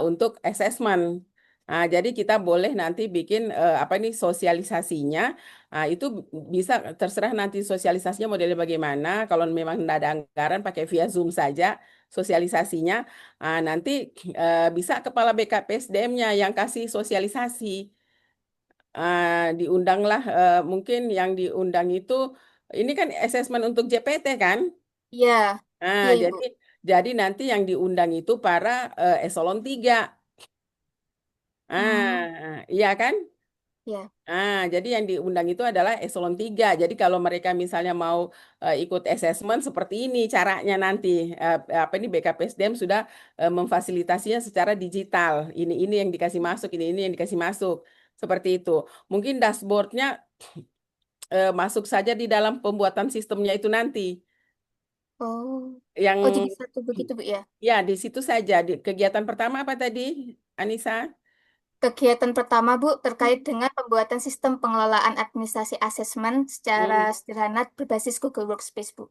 untuk assessment. Nah, jadi kita boleh nanti bikin apa ini sosialisasinya. Nah, itu bisa terserah nanti sosialisasinya modelnya bagaimana. Kalau memang tidak ada anggaran pakai via Zoom saja sosialisasinya. Nanti bisa kepala BKPSDM-nya yang kasih sosialisasi. Diundanglah mungkin yang diundang itu ini kan assessment untuk JPT kan? Iya. Iya, Ibu. Jadi nanti yang diundang itu para eselon 3. Hmm, Iya kan? ya. Jadi yang diundang itu adalah eselon 3. Jadi kalau mereka misalnya mau ikut assessment seperti ini caranya nanti apa ini BKPSDM sudah memfasilitasinya secara digital. Ini yang dikasih masuk, ini yang dikasih masuk. Seperti itu. Mungkin dashboardnya masuk saja di dalam pembuatan sistemnya itu nanti. Oh. Yang Oh, jadi satu begitu, Bu, ya. Ya, di situ saja. Kegiatan pertama apa tadi, Anissa? Kegiatan pertama, Bu, terkait dengan pembuatan sistem pengelolaan administrasi asesmen secara Hmm. sederhana berbasis Google Workspace, Bu.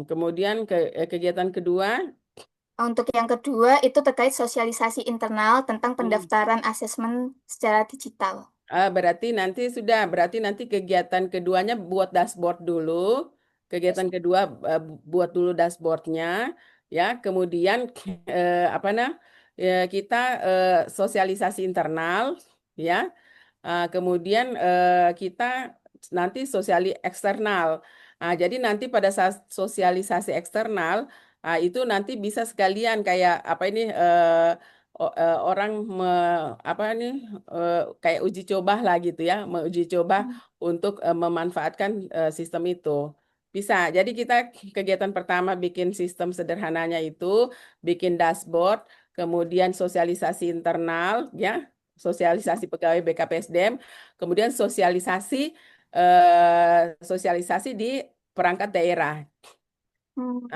Kemudian kegiatan kedua. Untuk yang kedua, itu terkait sosialisasi internal tentang Hmm. pendaftaran asesmen secara digital. Berarti nanti kegiatan keduanya buat dashboard dulu. Kegiatan kedua buat dulu dashboardnya, ya. Kemudian apa kita sosialisasi internal, ya. Kemudian kita nanti eksternal. Jadi nanti pada saat sosialisasi eksternal, itu nanti bisa sekalian kayak apa ini orang apa ini kayak uji coba lah gitu ya, uji coba untuk memanfaatkan sistem itu. Bisa. Jadi kita kegiatan pertama bikin sistem sederhananya itu, bikin dashboard, kemudian sosialisasi internal, ya, sosialisasi pegawai BKPSDM, kemudian sosialisasi di perangkat daerah. Hmm.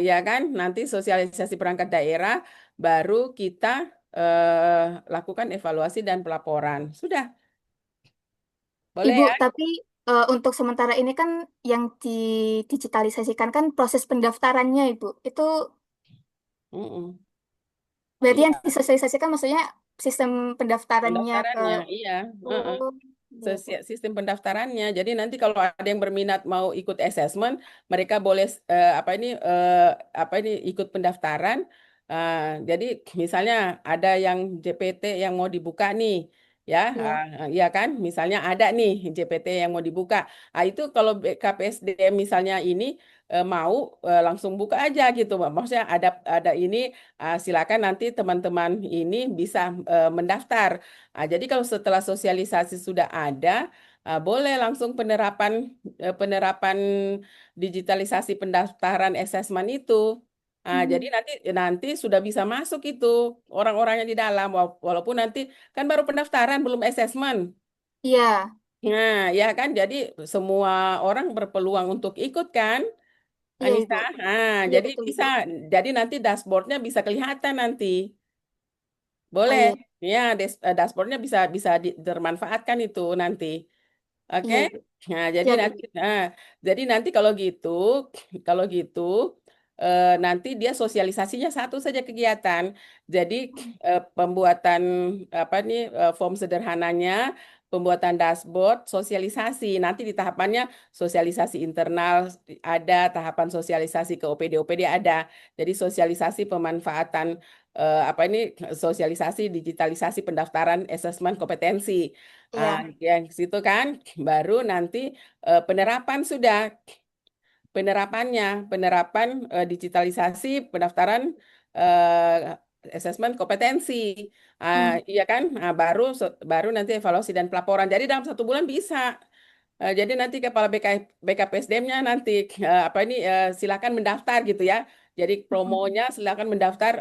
Ya kan, nanti sosialisasi perangkat daerah, baru kita lakukan evaluasi dan pelaporan. Sudah. Boleh Ibu, ya? tapi untuk sementara ini kan yang didigitalisasikan kan proses pendaftarannya, Ibu. Itu Mm-mm. berarti yang Iya, disosialisasikan maksudnya sistem pendaftarannya ke... pendaftarannya, iya. Heeh. Oh, iya, Bu. Sistem pendaftarannya. Jadi nanti kalau ada yang berminat mau ikut assessment, mereka boleh apa ini ikut pendaftaran. Jadi misalnya ada yang JPT yang mau dibuka nih, ya, Iya, iya kan? Misalnya ada nih JPT yang mau dibuka. Itu kalau BKPSDM misalnya ini mau langsung buka aja gitu, Mbak. Maksudnya ada ini silakan nanti teman-teman ini bisa mendaftar. Jadi kalau setelah sosialisasi sudah ada, boleh langsung penerapan digitalisasi pendaftaran asesmen itu. Jadi Hmm. nanti sudah bisa masuk itu orang-orangnya di dalam, walaupun nanti kan baru pendaftaran belum asesmen. Iya, Nah, ya kan, jadi semua orang berpeluang untuk ikut kan, iya, Anissa. Ibu. Iya, Jadi betul, bisa, Ibu. jadi nanti dashboardnya bisa kelihatan nanti. Oh, Boleh, iya, ya, dashboardnya bisa bisa termanfaatkan itu nanti. Oke, iya, Ibu. nah Siap, Ibu. jadi nanti kalau gitu nanti dia sosialisasinya satu saja kegiatan. Jadi pembuatan apa nih form sederhananya, pembuatan dashboard, sosialisasi. Nanti di tahapannya sosialisasi internal ada, tahapan sosialisasi ke OPD ada. Jadi sosialisasi pemanfaatan apa ini sosialisasi digitalisasi pendaftaran asesmen kompetensi. Iya, Yang situ kan baru nanti penerapan sudah penerapan digitalisasi pendaftaran asesmen kompetensi. hmm, Iya kan. Baru nanti evaluasi dan pelaporan, jadi dalam 1 bulan bisa. Jadi nanti kepala BKPSDM-nya nanti apa ini silakan mendaftar gitu ya. Jadi hmm, promonya silakan mendaftar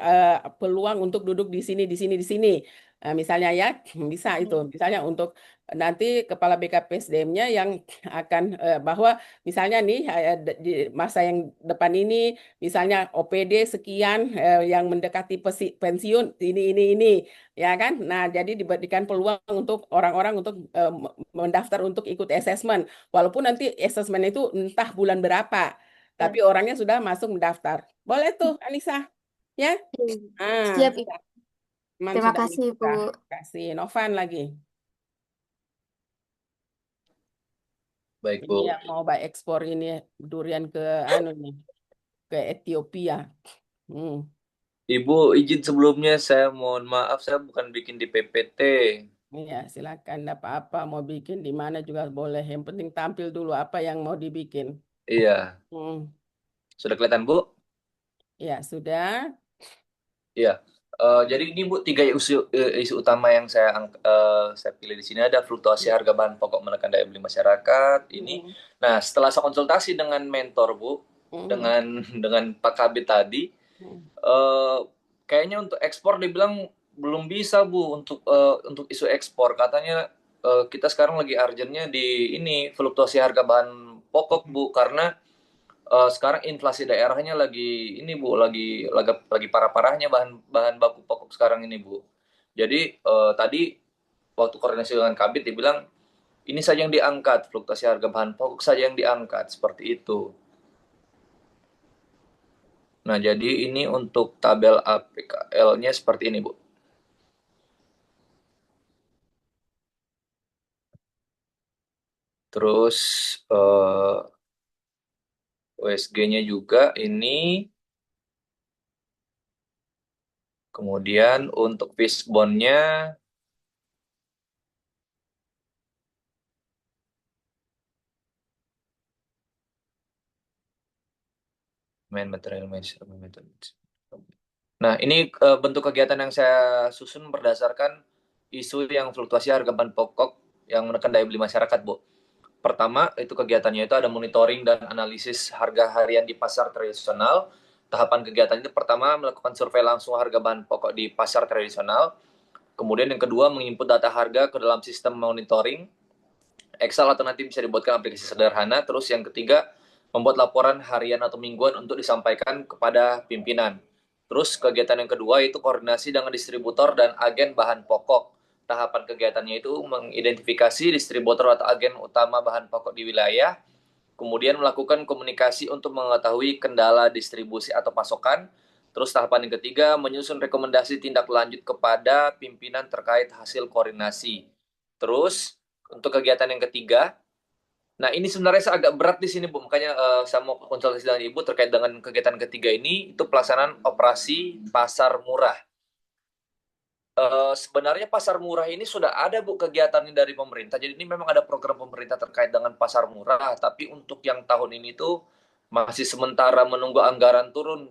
peluang untuk duduk di sini, di sini, di sini. Misalnya ya, bisa itu. iya, Misalnya untuk nanti kepala BKPSDM-nya yang akan bahwa misalnya nih di masa yang depan ini, misalnya OPD sekian yang mendekati pensiun ini, ya kan? Nah, jadi diberikan peluang untuk orang-orang untuk mendaftar untuk ikut asesmen. Walaupun nanti asesmen itu entah bulan berapa, tapi iya. orangnya sudah masuk mendaftar. Boleh tuh, Anissa, ya? Iya, Ibu. Ah, Siap, Ibu. sudah. Teman Terima sudah kasih, Ibu. Anissa. Kasih Novan lagi. Baik, Ini Bu. yang mau bawa ekspor ini durian ke anu nih, ke Ethiopia. Hmm. Ibu, izin sebelumnya saya mohon maaf, saya bukan bikin di PPT. Iya, silakan. Tidak apa-apa. Mau bikin di mana juga boleh. Yang penting tampil dulu apa yang mau dibikin. Iya, Hmm. sudah kelihatan, Bu? Ya, sudah. Iya. Jadi ini Bu, tiga isu utama yang saya pilih di sini ada fluktuasi harga bahan pokok menekan daya beli masyarakat ini. Hmm. Nah, setelah saya konsultasi dengan mentor Bu, Hmm. dengan dengan Pak Kabit tadi, Hmm. eh, kayaknya untuk ekspor dibilang belum bisa Bu untuk isu ekspor. Katanya kita sekarang lagi urgentnya di ini fluktuasi harga bahan pokok Bu, karena sekarang inflasi daerahnya lagi ini Bu, lagi parah-parahnya bahan bahan baku pokok sekarang ini Bu. Jadi tadi waktu koordinasi dengan Kabit dibilang ini saja yang diangkat, fluktuasi harga bahan pokok saja yang diangkat seperti itu. Nah, jadi ini untuk tabel APKL-nya seperti ini, Bu. Terus USG-nya juga ini. Kemudian untuk fishbone-nya main material measurement. Nah, ini bentuk kegiatan yang saya susun berdasarkan isu yang fluktuasi harga bahan pokok yang menekan daya beli masyarakat, Bu. Pertama, itu kegiatannya itu ada monitoring dan analisis harga harian di pasar tradisional. Tahapan kegiatan itu pertama melakukan survei langsung harga bahan pokok di pasar tradisional. Kemudian yang kedua menginput data harga ke dalam sistem monitoring. Excel atau nanti bisa dibuatkan aplikasi sederhana. Terus yang ketiga, membuat laporan harian atau mingguan untuk disampaikan kepada pimpinan. Terus kegiatan yang kedua itu koordinasi dengan distributor dan agen bahan pokok. tahapan kegiatannya itu mengidentifikasi distributor atau agen utama bahan pokok di wilayah, kemudian melakukan komunikasi untuk mengetahui kendala distribusi atau pasokan. Terus tahapan yang ketiga, menyusun rekomendasi tindak lanjut kepada pimpinan terkait hasil koordinasi. Terus untuk kegiatan yang ketiga, nah ini sebenarnya saya agak berat di sini Bu, makanya saya mau konsultasi dengan Ibu terkait dengan kegiatan ketiga ini, itu pelaksanaan operasi pasar murah. Sebenarnya pasar murah ini sudah ada Bu kegiatannya dari pemerintah. Jadi ini memang ada program pemerintah terkait dengan pasar murah, tapi untuk yang tahun ini tuh masih sementara menunggu anggaran turun.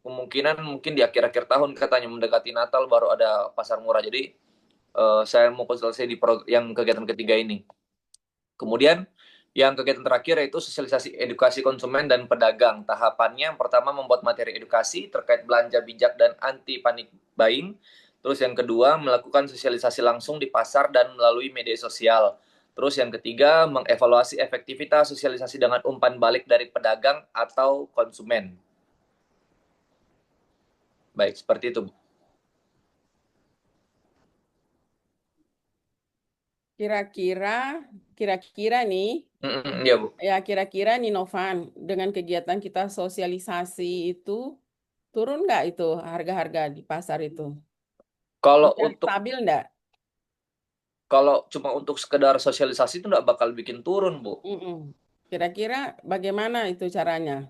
Kemungkinan mungkin di akhir-akhir tahun katanya mendekati Natal baru ada pasar murah. Jadi saya mau konsultasi di yang kegiatan ketiga ini. Kemudian yang kegiatan terakhir yaitu sosialisasi edukasi konsumen dan pedagang. Tahapannya yang pertama membuat materi edukasi terkait belanja bijak dan anti panic buying. Terus yang kedua melakukan sosialisasi langsung di pasar dan melalui media sosial. Terus yang ketiga mengevaluasi efektivitas sosialisasi dengan umpan balik dari pedagang atau konsumen. Baik, seperti itu. Kira-kira nih, Iya Bu. ya kira-kira nih Novan, dengan kegiatan kita sosialisasi itu, turun nggak itu harga-harga di pasar itu? Kalau Maksudnya untuk stabil nggak? kalau cuma untuk sekedar sosialisasi itu nggak bakal bikin turun Bu. Kira-kira bagaimana itu caranya?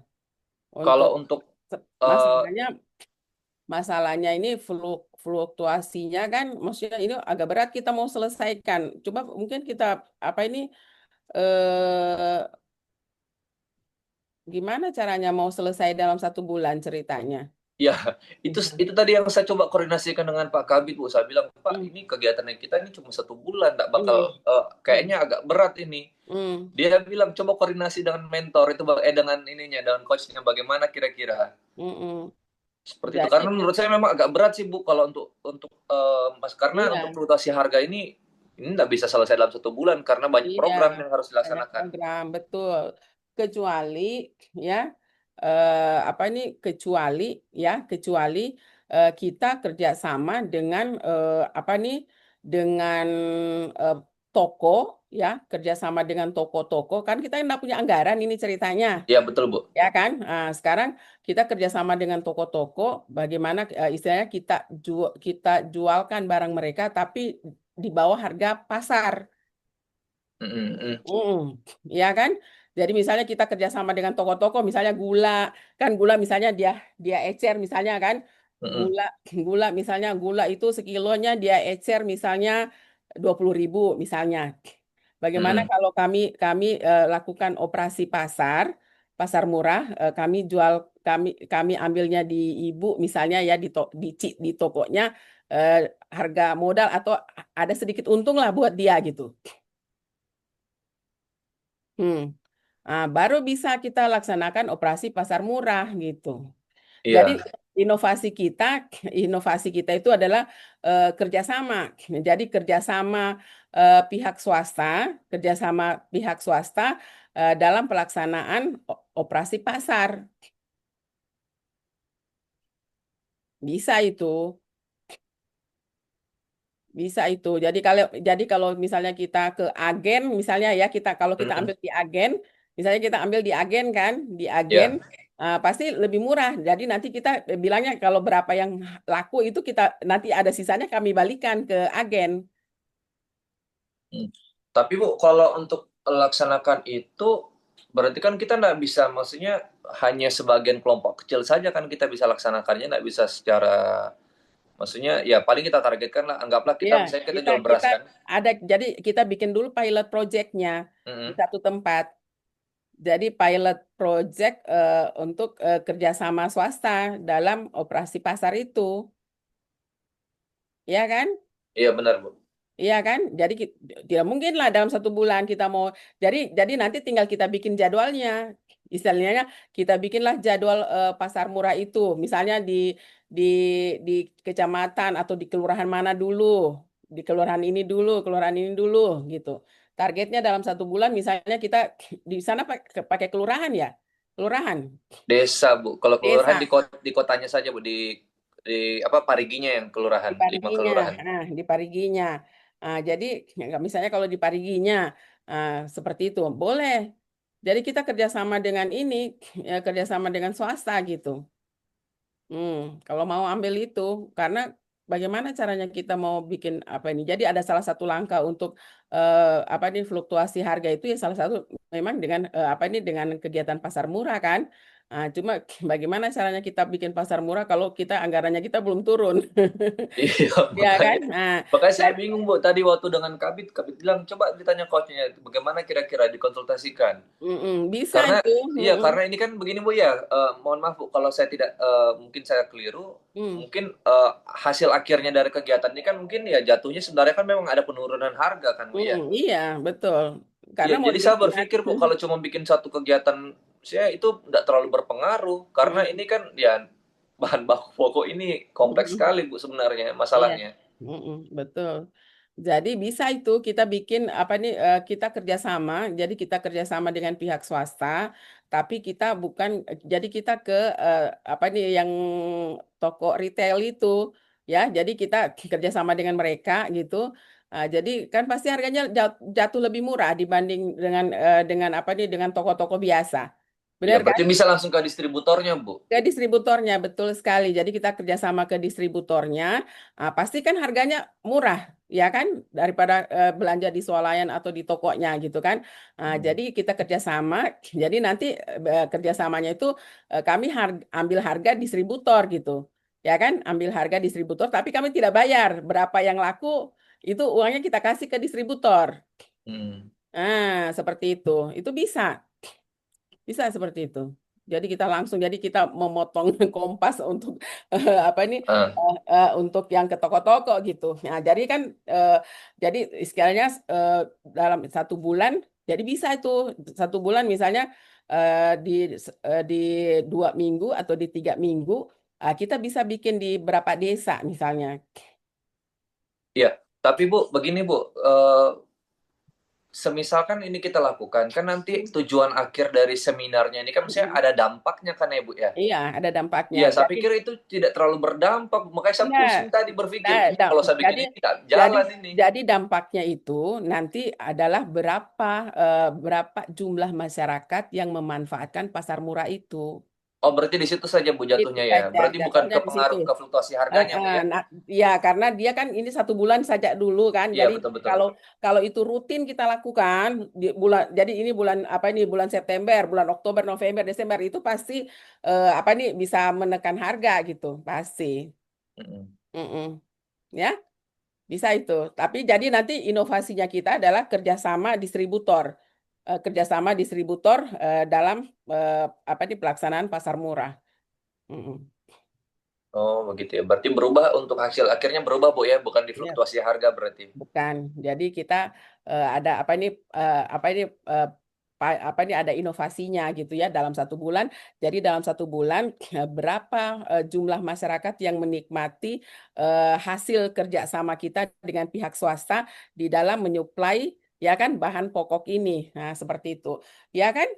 Kalau untuk Masalahnya ini fluktuasinya kan, maksudnya ini agak berat kita mau selesaikan. Coba mungkin kita gimana caranya mau selesai dalam 1 bulan ceritanya? ya, itu tadi yang saya coba koordinasikan dengan Pak Kabid, Bu. Saya bilang, Pak, ini kegiatan kita ini cuma 1 bulan, nggak bakal, kayaknya agak berat ini. Dia bilang, coba koordinasi dengan mentor itu, dengan dengan coachnya, bagaimana kira-kira. Seperti itu. Karena menurut saya memang agak berat sih, Bu, kalau untuk karena untuk fluktuasi harga ini nggak bisa selesai dalam 1 bulan karena banyak program yang harus dilaksanakan. Program, betul. Kecuali kita kerjasama dengan toko, ya, kerjasama dengan toko-toko, kan kita nggak punya anggaran ini ceritanya. Ya, betul Bu. Ya kan? Nah, sekarang kita kerjasama dengan toko-toko, bagaimana istilahnya kita jualkan barang mereka tapi di bawah harga pasar. Ya kan? Jadi misalnya kita kerjasama dengan toko-toko, misalnya gula, kan gula misalnya dia ecer misalnya kan, gula misalnya gula itu sekilonya dia ecer misalnya 20.000 misalnya. Bagaimana kalau kami lakukan operasi pasar murah, kami ambilnya di ibu misalnya ya di tokonya, harga modal atau ada sedikit untung lah buat dia gitu. Baru bisa kita laksanakan operasi pasar murah gitu. Jadi inovasi kita itu adalah kerjasama. Jadi kerjasama pihak swasta dalam pelaksanaan operasi pasar. Bisa itu. Bisa itu. Jadi kalau misalnya kita ke agen, misalnya ya kalau kita ambil di agen, misalnya kita ambil di agen kan, pasti lebih murah. Jadi nanti kita bilangnya kalau berapa yang laku itu kita nanti ada sisanya kami balikan ke agen. Tapi Bu, kalau untuk melaksanakan itu berarti kan kita nggak bisa, maksudnya hanya sebagian kelompok kecil saja kan kita bisa laksanakannya, nggak bisa secara. Maksudnya ya paling kita targetkan lah, anggaplah kita misalnya kita jual beras kan. Jadi kita bikin dulu pilot project-nya di satu tempat. Jadi pilot project untuk kerjasama swasta dalam operasi pasar itu. Iya kan? Iya benar Bu. Iya kan? Jadi tidak mungkin lah dalam 1 bulan kita mau. Jadi nanti tinggal kita bikin jadwalnya. Istilahnya kita bikinlah jadwal pasar murah itu. Misalnya di kecamatan atau di kelurahan mana dulu. Di kelurahan ini dulu gitu. Targetnya dalam 1 bulan misalnya kita di sana pakai kelurahan ya? Kelurahan. Desa Bu. Kalau kelurahan di kotanya saja Bu, di di apa Pariginya yang Di kelurahan, 5 Pariginya, kelurahan. di Pariginya. Jadi misalnya kalau di Pariginya seperti itu boleh. Jadi kita kerjasama dengan ini, kerjasama dengan swasta gitu. Kalau mau ambil itu, karena bagaimana caranya kita mau bikin apa ini? Jadi ada salah satu langkah untuk apa ini fluktuasi harga itu ya salah satu memang dengan apa ini dengan kegiatan pasar murah kan. Cuma bagaimana caranya kita bikin pasar murah kalau kita anggarannya kita belum turun, Iya, ya kan? makanya saya Jadi, bingung, Bu. Tadi waktu dengan Kabit bilang coba ditanya coachnya bagaimana kira-kira dikonsultasikan. bisa Karena itu. iya, karena ini kan begini Bu ya, mohon maaf Bu kalau saya tidak mungkin saya keliru, mungkin hasil akhirnya dari kegiatan ini kan mungkin ya jatuhnya sebenarnya kan memang ada penurunan harga kan Bu ya. Iya, betul. Iya, Karena mau jadi saya dilihat. berpikir Bu kalau cuma bikin satu kegiatan saya itu tidak terlalu berpengaruh karena ini kan ya bahan baku pokok ini kompleks sekali Bu sebenarnya Iya, masalahnya. betul. Jadi bisa itu kita bikin apa nih kita kerjasama. Jadi kita kerjasama dengan pihak swasta, tapi kita bukan. Jadi kita ke apa nih yang toko retail itu, ya. Jadi kita kerjasama dengan mereka gitu. Jadi kan pasti harganya jatuh lebih murah dibanding dengan apa nih dengan toko-toko biasa. Ya, Benar kan? berarti bisa langsung ke distributornya Bu. Ke distributornya, betul sekali. Jadi kita kerjasama ke distributornya, pasti kan harganya murah, ya kan, daripada belanja di swalayan atau di tokonya gitu kan. Jadi kita kerjasama, jadi nanti kerjasamanya itu kami ambil harga distributor gitu, ya kan, ambil harga distributor, tapi kami tidak bayar berapa yang laku, itu uangnya kita kasih ke distributor. Seperti itu bisa. Bisa seperti itu. Jadi kita langsung, jadi kita memotong kompas untuk apa ini, untuk yang ke toko-toko gitu. Nah, jadi kan, jadi istilahnya dalam 1 bulan, jadi bisa itu 1 bulan misalnya di 2 minggu atau di 3 minggu, kita bisa bikin di berapa desa misalnya. Iya, tapi Bu, begini Bu, semisalkan ini kita lakukan, kan nanti tujuan akhir dari seminarnya ini kan misalnya ada dampaknya kan ya Bu ya? Iya, ada dampaknya. Iya, saya Jadi, pikir itu tidak terlalu berdampak, makanya saya iya, pusing tadi berpikir, "Ih, kalau saya bikin jadi ini tidak jalan ini." jadi dampaknya itu nanti adalah berapa jumlah masyarakat yang memanfaatkan pasar murah itu. Oh, berarti di situ saja Bu Itu jatuhnya ya? saja, Berarti bukan jatuhnya ke di situ. pengaruh ke fluktuasi harganya Bu ya? Ya, karena dia kan ini 1 bulan saja dulu kan. Iya, Jadi betul-betul. kalau itu rutin kita lakukan di jadi ini bulan apa ini bulan September, bulan Oktober, November, Desember itu pasti apa nih bisa menekan harga gitu, pasti. Mm-mm. Ya. Bisa itu. Tapi jadi nanti inovasinya kita adalah kerjasama distributor dalam apa nih pelaksanaan pasar murah. Mm-mm. Oh, begitu ya. Berarti berubah untuk hasil akhirnya berubah Bu ya, bukan di Iya, fluktuasi harga berarti. bukan. Jadi kita ada apa ini ada inovasinya gitu ya dalam 1 bulan. Jadi dalam 1 bulan berapa jumlah masyarakat yang menikmati hasil kerjasama kita dengan pihak swasta di dalam menyuplai ya kan bahan pokok ini. Nah, seperti itu. Ya kan?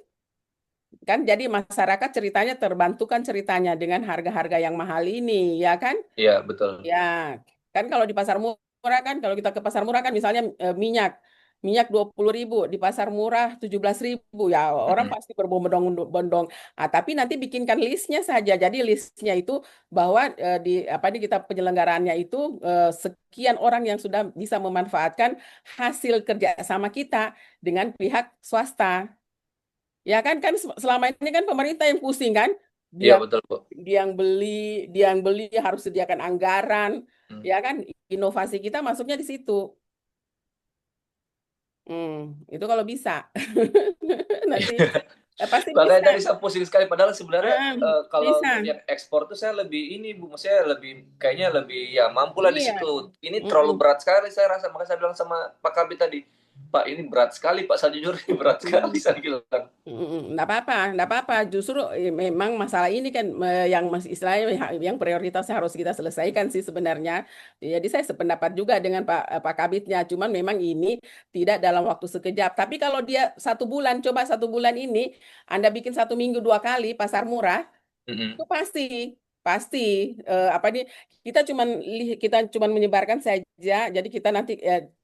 Kan jadi masyarakat ceritanya terbantukan ceritanya dengan harga-harga yang mahal ini, ya kan? Iya, betul. Ya, kan kalau di pasar murah kan, kalau kita ke pasar murah kan misalnya minyak 20.000 di pasar murah 17.000 ya orang pasti berbondong-bondong. Tapi nanti bikinkan listnya saja. Jadi listnya itu bahwa di apa ini kita penyelenggaraannya itu sekian orang yang sudah bisa memanfaatkan hasil kerjasama kita dengan pihak swasta. Ya kan selama ini kan pemerintah yang pusing kan, Iya, dia betul Bu. dia yang beli harus sediakan anggaran, ya kan inovasi kita masuknya di situ. Itu kalau bisa nanti pasti Makanya bisa. tadi saya pusing sekali padahal sebenarnya kalau Bisa. untuk yang ekspor tuh saya lebih ini Bu, maksudnya kayaknya lebih ya mampu lah di Iya. situ. Ini terlalu berat sekali saya rasa, makanya saya bilang sama Pak Kabit tadi, Pak ini berat sekali Pak, saya jujur ini berat sekali saya bilang. Nggak apa-apa. Justru memang masalah ini kan yang istilahnya yang prioritasnya harus kita selesaikan sih sebenarnya. Jadi saya sependapat juga dengan Pak Kabitnya. Cuman memang ini tidak dalam waktu sekejap. Tapi kalau dia 1 bulan, coba 1 bulan ini Anda bikin 1 minggu 2 kali pasar murah, itu pasti pasti apa nih kita cuman menyebarkan saja. Jadi kita nanti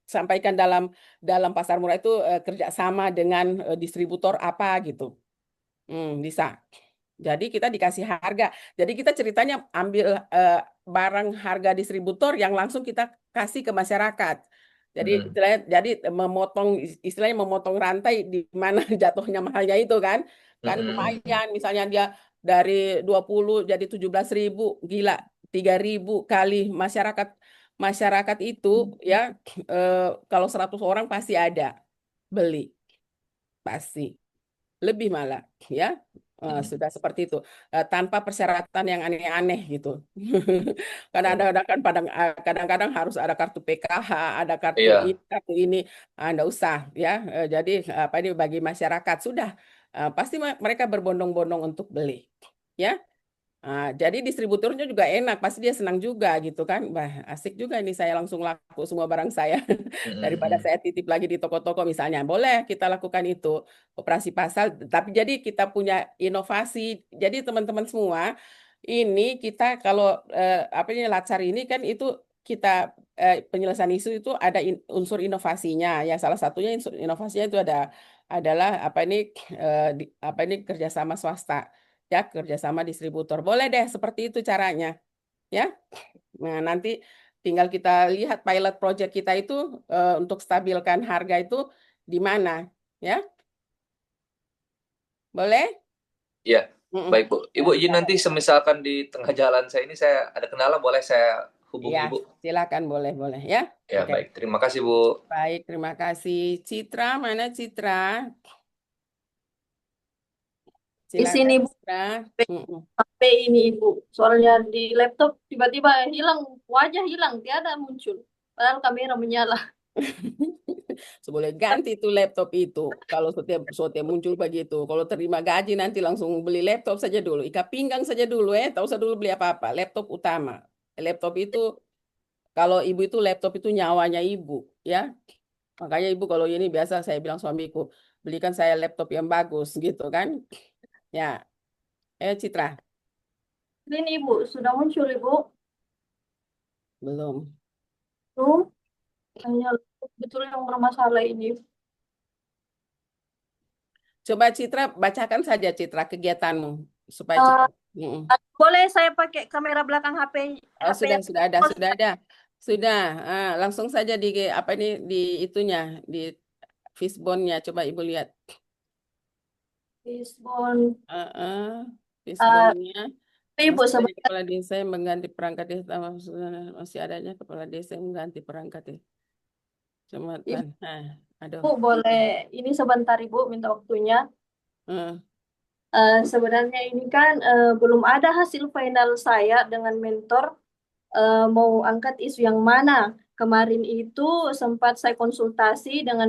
sampaikan dalam pasar murah itu kerjasama dengan distributor apa gitu. Bisa. Jadi kita dikasih harga. Jadi kita ceritanya ambil barang harga distributor yang langsung kita kasih ke masyarakat. Jadi istilahnya memotong rantai di mana jatuhnya mahalnya itu kan. Kan lumayan misalnya dia dari 20 jadi 17.000, gila 3.000 kali masyarakat masyarakat itu ya kalau 100 orang pasti ada beli pasti lebih malah ya. Sudah seperti itu tanpa persyaratan yang aneh-aneh gitu. Kadang-kadang kan kadang-kadang harus ada kartu PKH, ada kartu Iya. ini, kartu ini, Anda usah ya. Jadi apa ini bagi masyarakat sudah pasti mereka berbondong-bondong untuk beli ya. Jadi distributornya juga enak, pasti dia senang juga gitu kan. Wah, asik juga ini saya langsung laku semua barang saya daripada saya titip lagi di toko-toko misalnya. Boleh kita lakukan itu operasi pasar, tapi jadi kita punya inovasi. Jadi teman-teman semua, ini kita kalau apa ini Latsar ini kan itu kita penyelesaian isu itu ada unsur inovasinya. Ya salah satunya unsur inovasinya itu adalah apa ini kerjasama swasta ya kerjasama distributor. Boleh deh seperti itu caranya ya. Nah, nanti tinggal kita lihat pilot project kita itu untuk stabilkan harga itu di mana ya. Boleh? Iya. Mm-mm. Baik, Bu. Ibu izin nanti semisalkan di tengah jalan saya ini saya ada kendala, boleh saya hubungi Ya, Ibu? silakan boleh ya. Ya, Oke. baik. Terima kasih, Bu. Baik, terima kasih. Citra, mana Citra? Di Silakan sini Bu, Citra. Mm-mm. HP ini Ibu. Soalnya di laptop tiba-tiba hilang, wajah hilang, tiada muncul. Padahal kamera menyala. Boleh ganti tuh laptop itu kalau setiap muncul begitu. Kalau terima gaji nanti langsung beli laptop saja dulu. Ikat pinggang saja dulu tak usah dulu beli apa-apa. Laptop utama. Laptop itu kalau ibu itu laptop itu nyawanya ibu ya. Makanya ibu kalau ini biasa saya bilang suamiku, belikan saya laptop yang bagus gitu kan. Ya, Citra, Ini Ibu, sudah muncul Ibu. belum. Tuh, hanya betul yang bermasalah ini. Coba Citra bacakan saja Citra kegiatanmu supaya Eh, cepat. Mm-mm. boleh saya pakai kamera belakang HP Oh, HP yang sudah ada, sudah ada. Sudah, langsung saja di apa ini di itunya di fishbone-nya coba Ibu lihat. Fishbone. Uh, uh, fishbone-nya Ibu masih adanya sebentar. kepala desa yang mengganti perangkat desa masih adanya kepala desa yang mengganti perangkat desa. Kecamatan. Aduh. Ibu boleh ini sebentar Ibu minta waktunya. Uh, Sebenarnya ini kan belum ada hasil final saya dengan mentor mau angkat isu yang mana. Kemarin itu sempat saya konsultasi dengan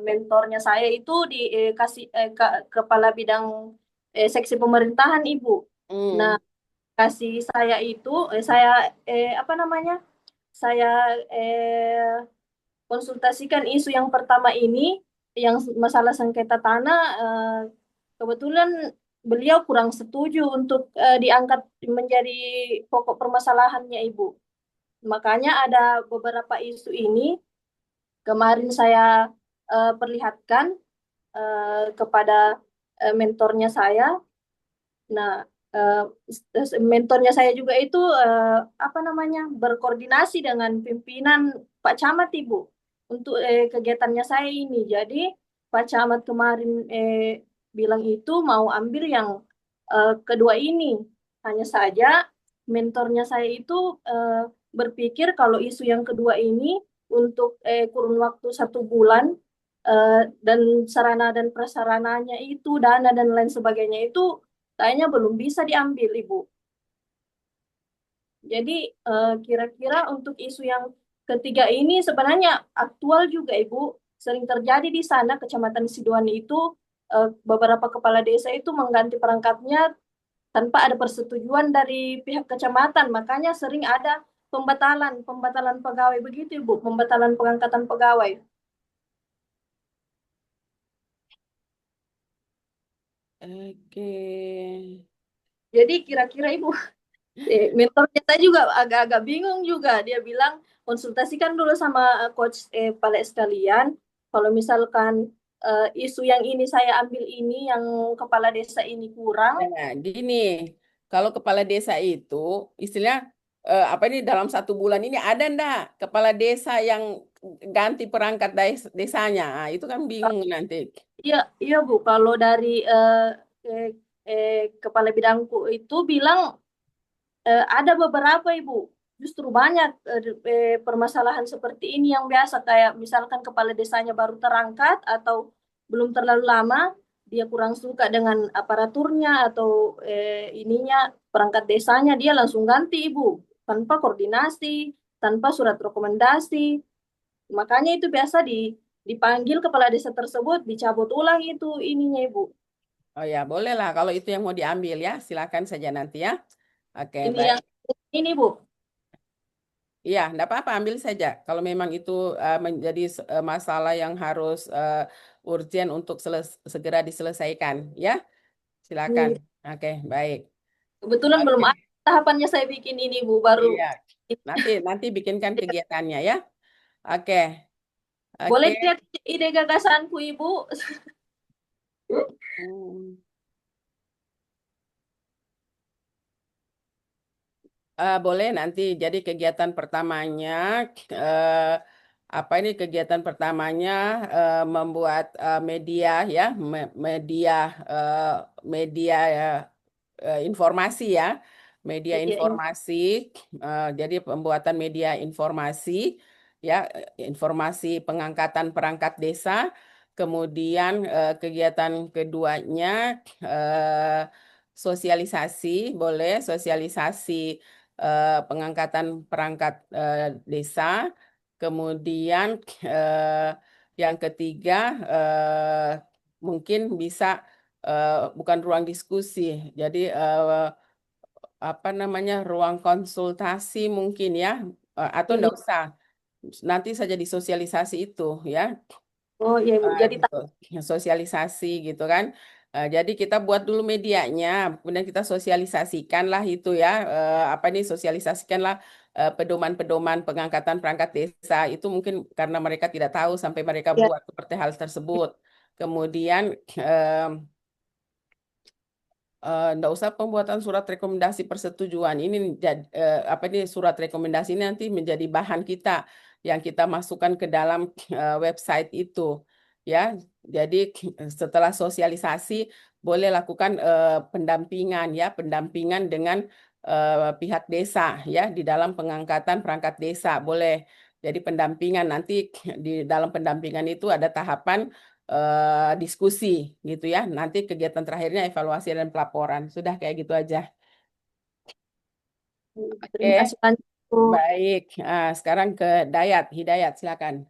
mentornya saya itu dikasih kepala bidang seksi pemerintahan Ibu. Nah, kasih saya itu saya apa namanya? Saya konsultasikan isu yang pertama ini yang masalah sengketa tanah kebetulan beliau kurang setuju untuk diangkat menjadi pokok permasalahannya Ibu. Makanya ada beberapa isu ini kemarin saya perlihatkan kepada mentornya saya. Nah, mentornya saya juga itu apa namanya berkoordinasi dengan pimpinan Pak Camat Ibu untuk kegiatannya saya ini. Jadi Pak Camat kemarin bilang itu mau ambil yang kedua ini. Hanya saja mentornya saya itu berpikir kalau isu yang kedua ini untuk kurun waktu 1 bulan dan sarana dan prasarananya itu dana dan lain sebagainya itu kayaknya belum bisa diambil Ibu. Jadi kira-kira untuk isu yang ketiga ini sebenarnya aktual juga Ibu. Sering terjadi di sana Kecamatan Sidoani itu beberapa kepala desa itu mengganti perangkatnya tanpa ada persetujuan dari pihak kecamatan. Makanya sering ada pembatalan pegawai begitu Ibu, pembatalan pengangkatan pegawai. Oke. Jadi kira-kira Ibu, mentornya saya juga agak-agak bingung juga. Dia bilang konsultasikan dulu sama coach Pale sekalian. Kalau misalkan isu yang ini saya ambil ini, yang kepala desa ini kurang, Nah, gini, kalau kepala desa itu istilahnya apa ini dalam 1 bulan ini ada ndak kepala desa yang ganti perangkat desanya? Ah, itu kan bingung nanti. iya iya Bu. Kalau dari eh, kepala bidangku itu bilang ada beberapa Ibu. Justru banyak permasalahan seperti ini yang biasa kayak misalkan kepala desanya baru terangkat atau belum terlalu lama, dia kurang suka dengan aparaturnya atau ininya perangkat desanya, dia langsung ganti Ibu tanpa koordinasi, tanpa surat rekomendasi. Makanya itu biasa dipanggil kepala desa tersebut, dicabut ulang itu ininya Ibu. Oh ya, boleh lah kalau itu yang mau diambil ya, silakan saja nanti ya. Oke, Ini baik. yang ini Bu. Iya, enggak apa-apa, ambil saja. Kalau memang itu menjadi masalah yang harus urgent untuk segera diselesaikan, ya, silakan. Hmm, Oke, baik. Kebetulan belum Oke, ada tahapannya saya bikin ini Bu, baru iya. Nanti bikinkan kegiatannya ya. Oke, boleh oke. lihat ide gagasanku Ibu. Hmm. Boleh nanti. Jadi kegiatan pertamanya eh, apa ini kegiatan pertamanya membuat media ya, media eh, media informasi ya, media Iya, informasi. Jadi pembuatan media informasi ya, informasi pengangkatan perangkat desa. Kemudian kegiatan keduanya eh, sosialisasi, boleh sosialisasi pengangkatan perangkat desa. Kemudian eh, yang ketiga mungkin bisa bukan ruang diskusi, jadi apa namanya ruang konsultasi mungkin ya, atau ini. enggak usah, nanti saja disosialisasi itu ya. Oh iya Ibu. Jadi Gitu, sosialisasi gitu kan. Jadi kita buat dulu medianya, kemudian kita sosialisasikan lah itu ya, apa nih sosialisasikanlah pedoman-pedoman pengangkatan perangkat desa itu mungkin karena mereka tidak tahu sampai mereka ya, buat seperti hal tersebut. Kemudian eh, nggak usah pembuatan surat rekomendasi persetujuan. Ini apa ini surat rekomendasi ini nanti menjadi bahan kita yang kita masukkan ke dalam website itu, ya. Jadi setelah sosialisasi boleh lakukan pendampingan ya, pendampingan dengan pihak desa ya di dalam pengangkatan perangkat desa boleh. Jadi pendampingan nanti di dalam pendampingan itu ada tahapan diskusi gitu ya. Nanti kegiatan terakhirnya evaluasi dan pelaporan. Sudah kayak gitu aja. terima Oke, kasih banyak Bu. baik. Sekarang ke Hidayat, silakan.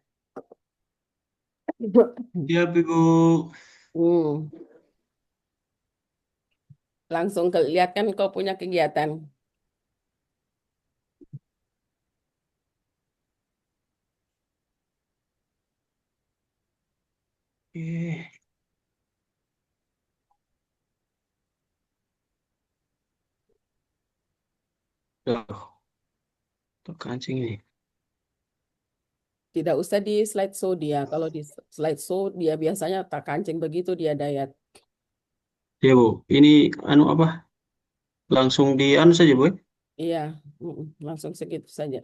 Siap, Ibu. Hmm, langsung lihat kan kau punya kegiatan. Eh, Tuh, tuh kancing ini. Tidak usah di slideshow dia. Kalau di slideshow dia biasanya tak kancing begitu dia Dayat. Ya, Bu. Ini anu apa? Langsung di anu saja, Bu. Iya, langsung segitu saja.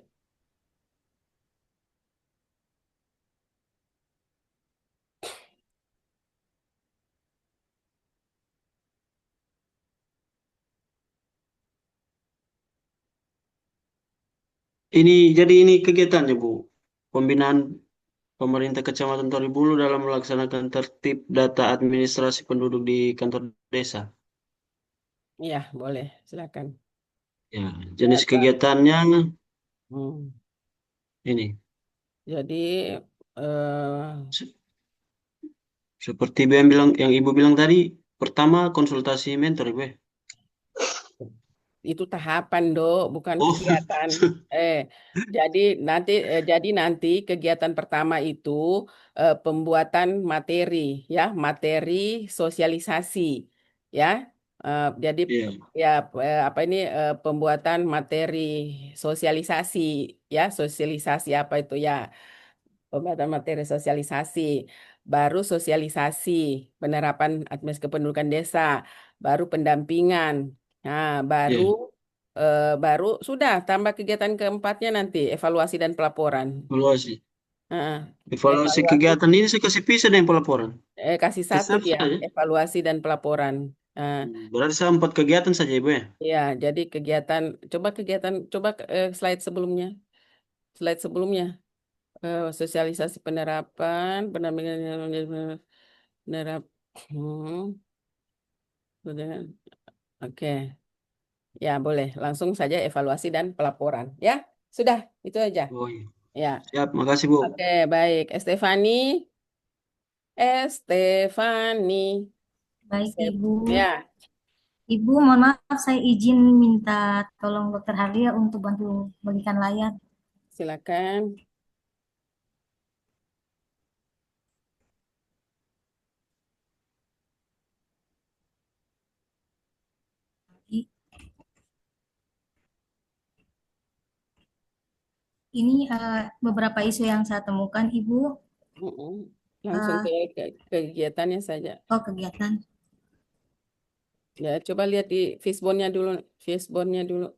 Ini jadi ini kegiatannya, Bu. Pembinaan pemerintah Kecamatan Toribulu dalam melaksanakan tertib data administrasi penduduk di kantor desa. Iya, boleh. Silakan. Ya, Ya, jenis Kak. kegiatannya Hmm. ini. Jadi eh, Se- Seperti Bu yang bilang, yang Ibu bilang tadi, pertama konsultasi mentor, Ibu. itu tahapan, Do, bukan Oh, kegiatan. Eh, jadi nanti kegiatan pertama itu pembuatan materi, ya, materi sosialisasi, ya. Jadi Iya. ya apa ini pembuatan materi sosialisasi ya, sosialisasi apa itu ya, pembuatan materi sosialisasi, baru sosialisasi penerapan administrasi kependudukan desa, baru pendampingan. Nah, baru Iya. baru sudah tambah kegiatan keempatnya nanti evaluasi dan pelaporan. Evaluasi. Heeh. Evaluasi Evaluasi kegiatan ini saya kasih pisah dengan pelaporan. kasih satu Tetap ya, saja. evaluasi dan pelaporan. Nah, Berarti saya 4 kegiatan saja Ibu ya. ya, jadi kegiatan, coba slide sebelumnya, slide sebelumnya. Sosialisasi penerapan, pendampingan penerap, udah. Oke, ya boleh langsung saja evaluasi dan pelaporan. Ya, sudah itu aja. Oh iya. Ya, Siap, makasih Bu. oke baik. Estefani, Baik, Ibu. ya Ibu, mohon maaf, saya izin minta tolong Dokter Halia untuk bantu bagikan layar. silakan. Ini beberapa isu yang saya temukan, Ibu. Langsung ke kegiatannya saja. Oh, kegiatan. Ya, coba lihat di fishbone-nya dulu.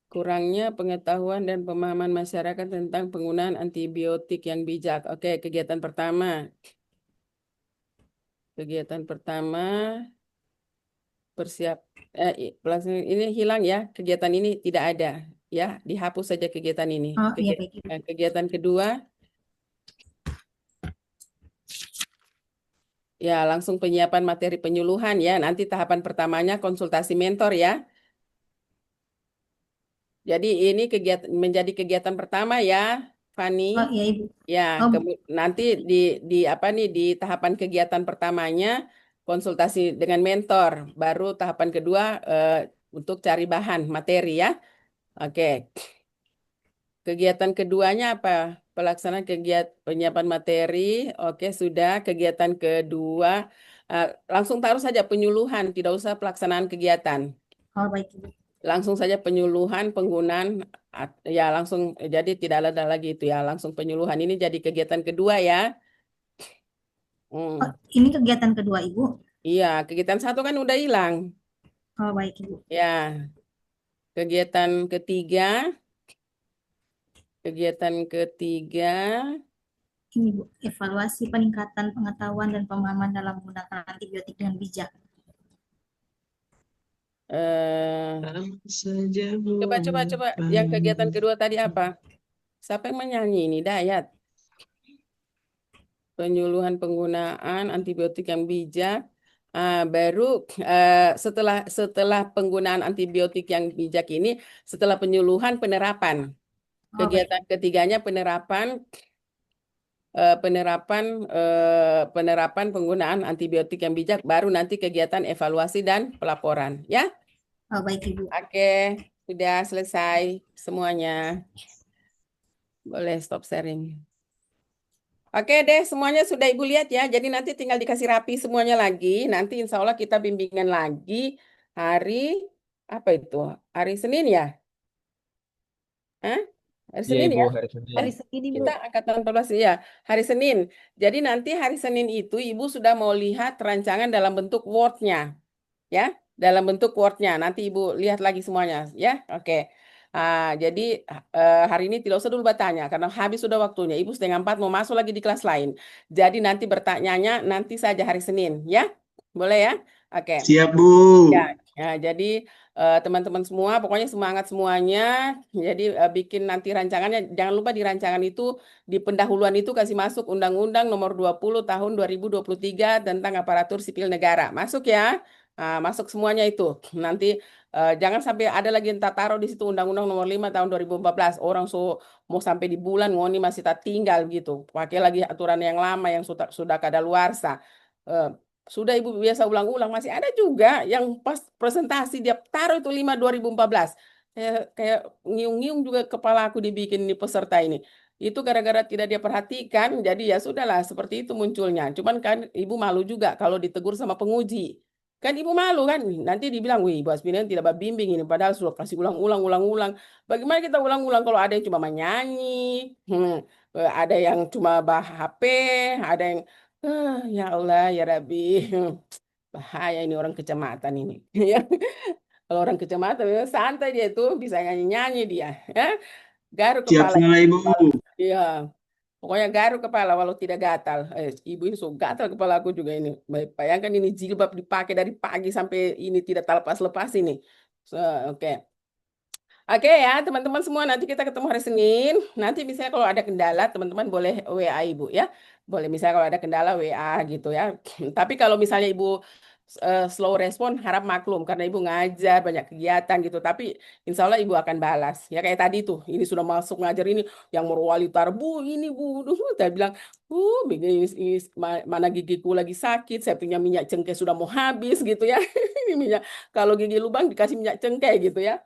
Kurangnya pengetahuan dan pemahaman masyarakat tentang penggunaan antibiotik yang bijak. Oke, kegiatan pertama. Kegiatan pertama pelaksanaan ini hilang ya. Kegiatan ini tidak ada ya, dihapus saja kegiatan ini. Oh, iya baik, Ibu. Kegiatan kedua ya langsung penyiapan materi penyuluhan ya. Nanti tahapan pertamanya konsultasi mentor ya. Jadi ini menjadi kegiatan pertama ya, Fani. Oh, iya Ibu. Ya, Oh, nanti di tahapan kegiatan pertamanya konsultasi dengan mentor, baru tahapan kedua untuk cari bahan materi ya. Oke. Kegiatan keduanya apa? Pelaksanaan kegiatan penyiapan materi. Oke, sudah. Kegiatan kedua langsung taruh saja penyuluhan, tidak usah pelaksanaan kegiatan. oh baik Ibu. Langsung saja penyuluhan penggunaan ya langsung, jadi tidak ada lagi itu ya, langsung penyuluhan. Ini jadi kegiatan kedua ya. Oh, ini kegiatan kedua Ibu. Iya, kegiatan satu kan udah hilang. Oh baik Ibu. Ya, kegiatan ketiga Ini Bu, evaluasi peningkatan pengetahuan dan pemahaman dalam menggunakan antibiotik dengan bijak. Coba yang kegiatan kedua tadi apa? Siapa yang menyanyi ini? Dayat. Penyuluhan penggunaan antibiotik yang bijak. Baru setelah penggunaan antibiotik yang bijak ini, setelah penyuluhan penerapan. Kegiatan ketiganya penerapan penggunaan antibiotik yang bijak, baru nanti kegiatan evaluasi dan pelaporan ya. Oh baik Ibu. Oke, sudah selesai semuanya. Boleh stop sharing. Oke deh, semuanya sudah Ibu lihat ya. Jadi nanti tinggal dikasih rapi semuanya lagi. Nanti insya Allah kita bimbingan lagi hari apa itu? Hari Senin ya? Hah? Hari Iya Senin Ibu, ya? hari Senin. Hari Senin Ibu. Kita angkatan 14 ya, hari Senin. Jadi nanti hari Senin itu Ibu sudah mau lihat rancangan dalam bentuk Word-nya. Ya, dalam bentuk Word-nya. Nanti Ibu lihat lagi semuanya ya. Oke. Jadi hari ini tidak usah dulu bertanya karena habis sudah waktunya. Ibu 3:30 mau masuk lagi di kelas lain. Jadi nanti bertanyanya nanti saja hari Senin ya. Boleh ya? Oke. Siap Bu. Ya, jadi teman-teman semua pokoknya semangat semuanya. Jadi bikin nanti rancangannya, jangan lupa di rancangan itu di pendahuluan itu kasih masuk Undang-Undang Nomor 20 Tahun 2023 tentang Aparatur Sipil Negara. Masuk ya. Masuk semuanya itu. Nanti jangan sampai ada lagi yang tak taruh di situ Undang-Undang Nomor 5 Tahun 2014. Orang mau sampai di bulan ngoni masih tak tinggal gitu. Pakai lagi aturan yang lama yang sudah kadaluarsa. Sudah Ibu biasa ulang-ulang, masih ada juga yang pas presentasi dia taruh itu 5 2014. Kayak ngiung-ngiung juga kepala aku dibikin di peserta ini. Itu gara-gara tidak dia perhatikan, jadi ya sudahlah seperti itu munculnya. Cuman kan Ibu malu juga kalau ditegur sama penguji. Kan ibu malu kan, nanti dibilang, wih, Ibu Asmina tidak bimbing ini, padahal sudah kasih ulang-ulang. Bagaimana kita ulang-ulang kalau ada yang cuma menyanyi, ada yang cuma bah HP, ada yang, ya Allah, ya Rabbi, bahaya ini orang kecamatan ini. Ya. Kalau orang kecamatan memang santai dia itu bisa nyanyi-nyanyi dia, ya. Garuk Siap kepala. salah Ibu. Iya. Pokoknya garuk kepala walau tidak gatal. Ibu ini so gatal kepala aku juga ini. Bayangkan ini jilbab dipakai dari pagi sampai ini tidak lepas-lepas ini. So, oke. Oke ya, teman-teman semua, nanti kita ketemu hari Senin. Nanti misalnya kalau ada kendala, teman-teman boleh WA Ibu ya. Boleh misalnya kalau ada kendala WA gitu ya. Tapi kalau misalnya Ibu slow respon, harap maklum karena Ibu ngajar banyak kegiatan gitu. Tapi insya Allah Ibu akan balas. Ya kayak tadi tuh, ini sudah masuk ngajar ini yang Morowali Utara, Bu, ini Bu. Saya bilang, mana gigiku lagi sakit, saya punya minyak cengkeh sudah mau habis gitu ya. Ini minyak, kalau gigi lubang dikasih minyak cengkeh gitu ya.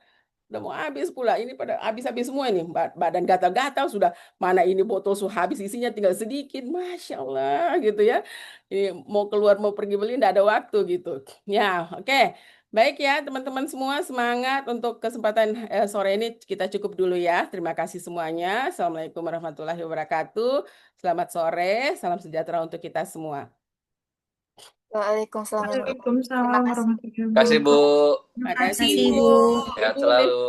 Udah mau habis pula, ini pada habis-habis semua ini, badan gatal-gatal sudah, mana ini botol habis isinya tinggal sedikit, Masya Allah gitu ya. Ini mau keluar mau pergi beli nggak ada waktu gitu. Ya, oke. Baik ya teman-teman semua, semangat untuk kesempatan sore ini, kita cukup dulu ya. Terima kasih semuanya. Assalamualaikum warahmatullahi wabarakatuh. Selamat sore, salam sejahtera untuk kita semua. Waalaikumsalam warahmatullahi wabarakatuh. Terima Waalaikumsalam kasih. warahmatullahi Kasih Bu. wabarakatuh. Terima kasih Kasih Bu. Bu. Sehat selalu.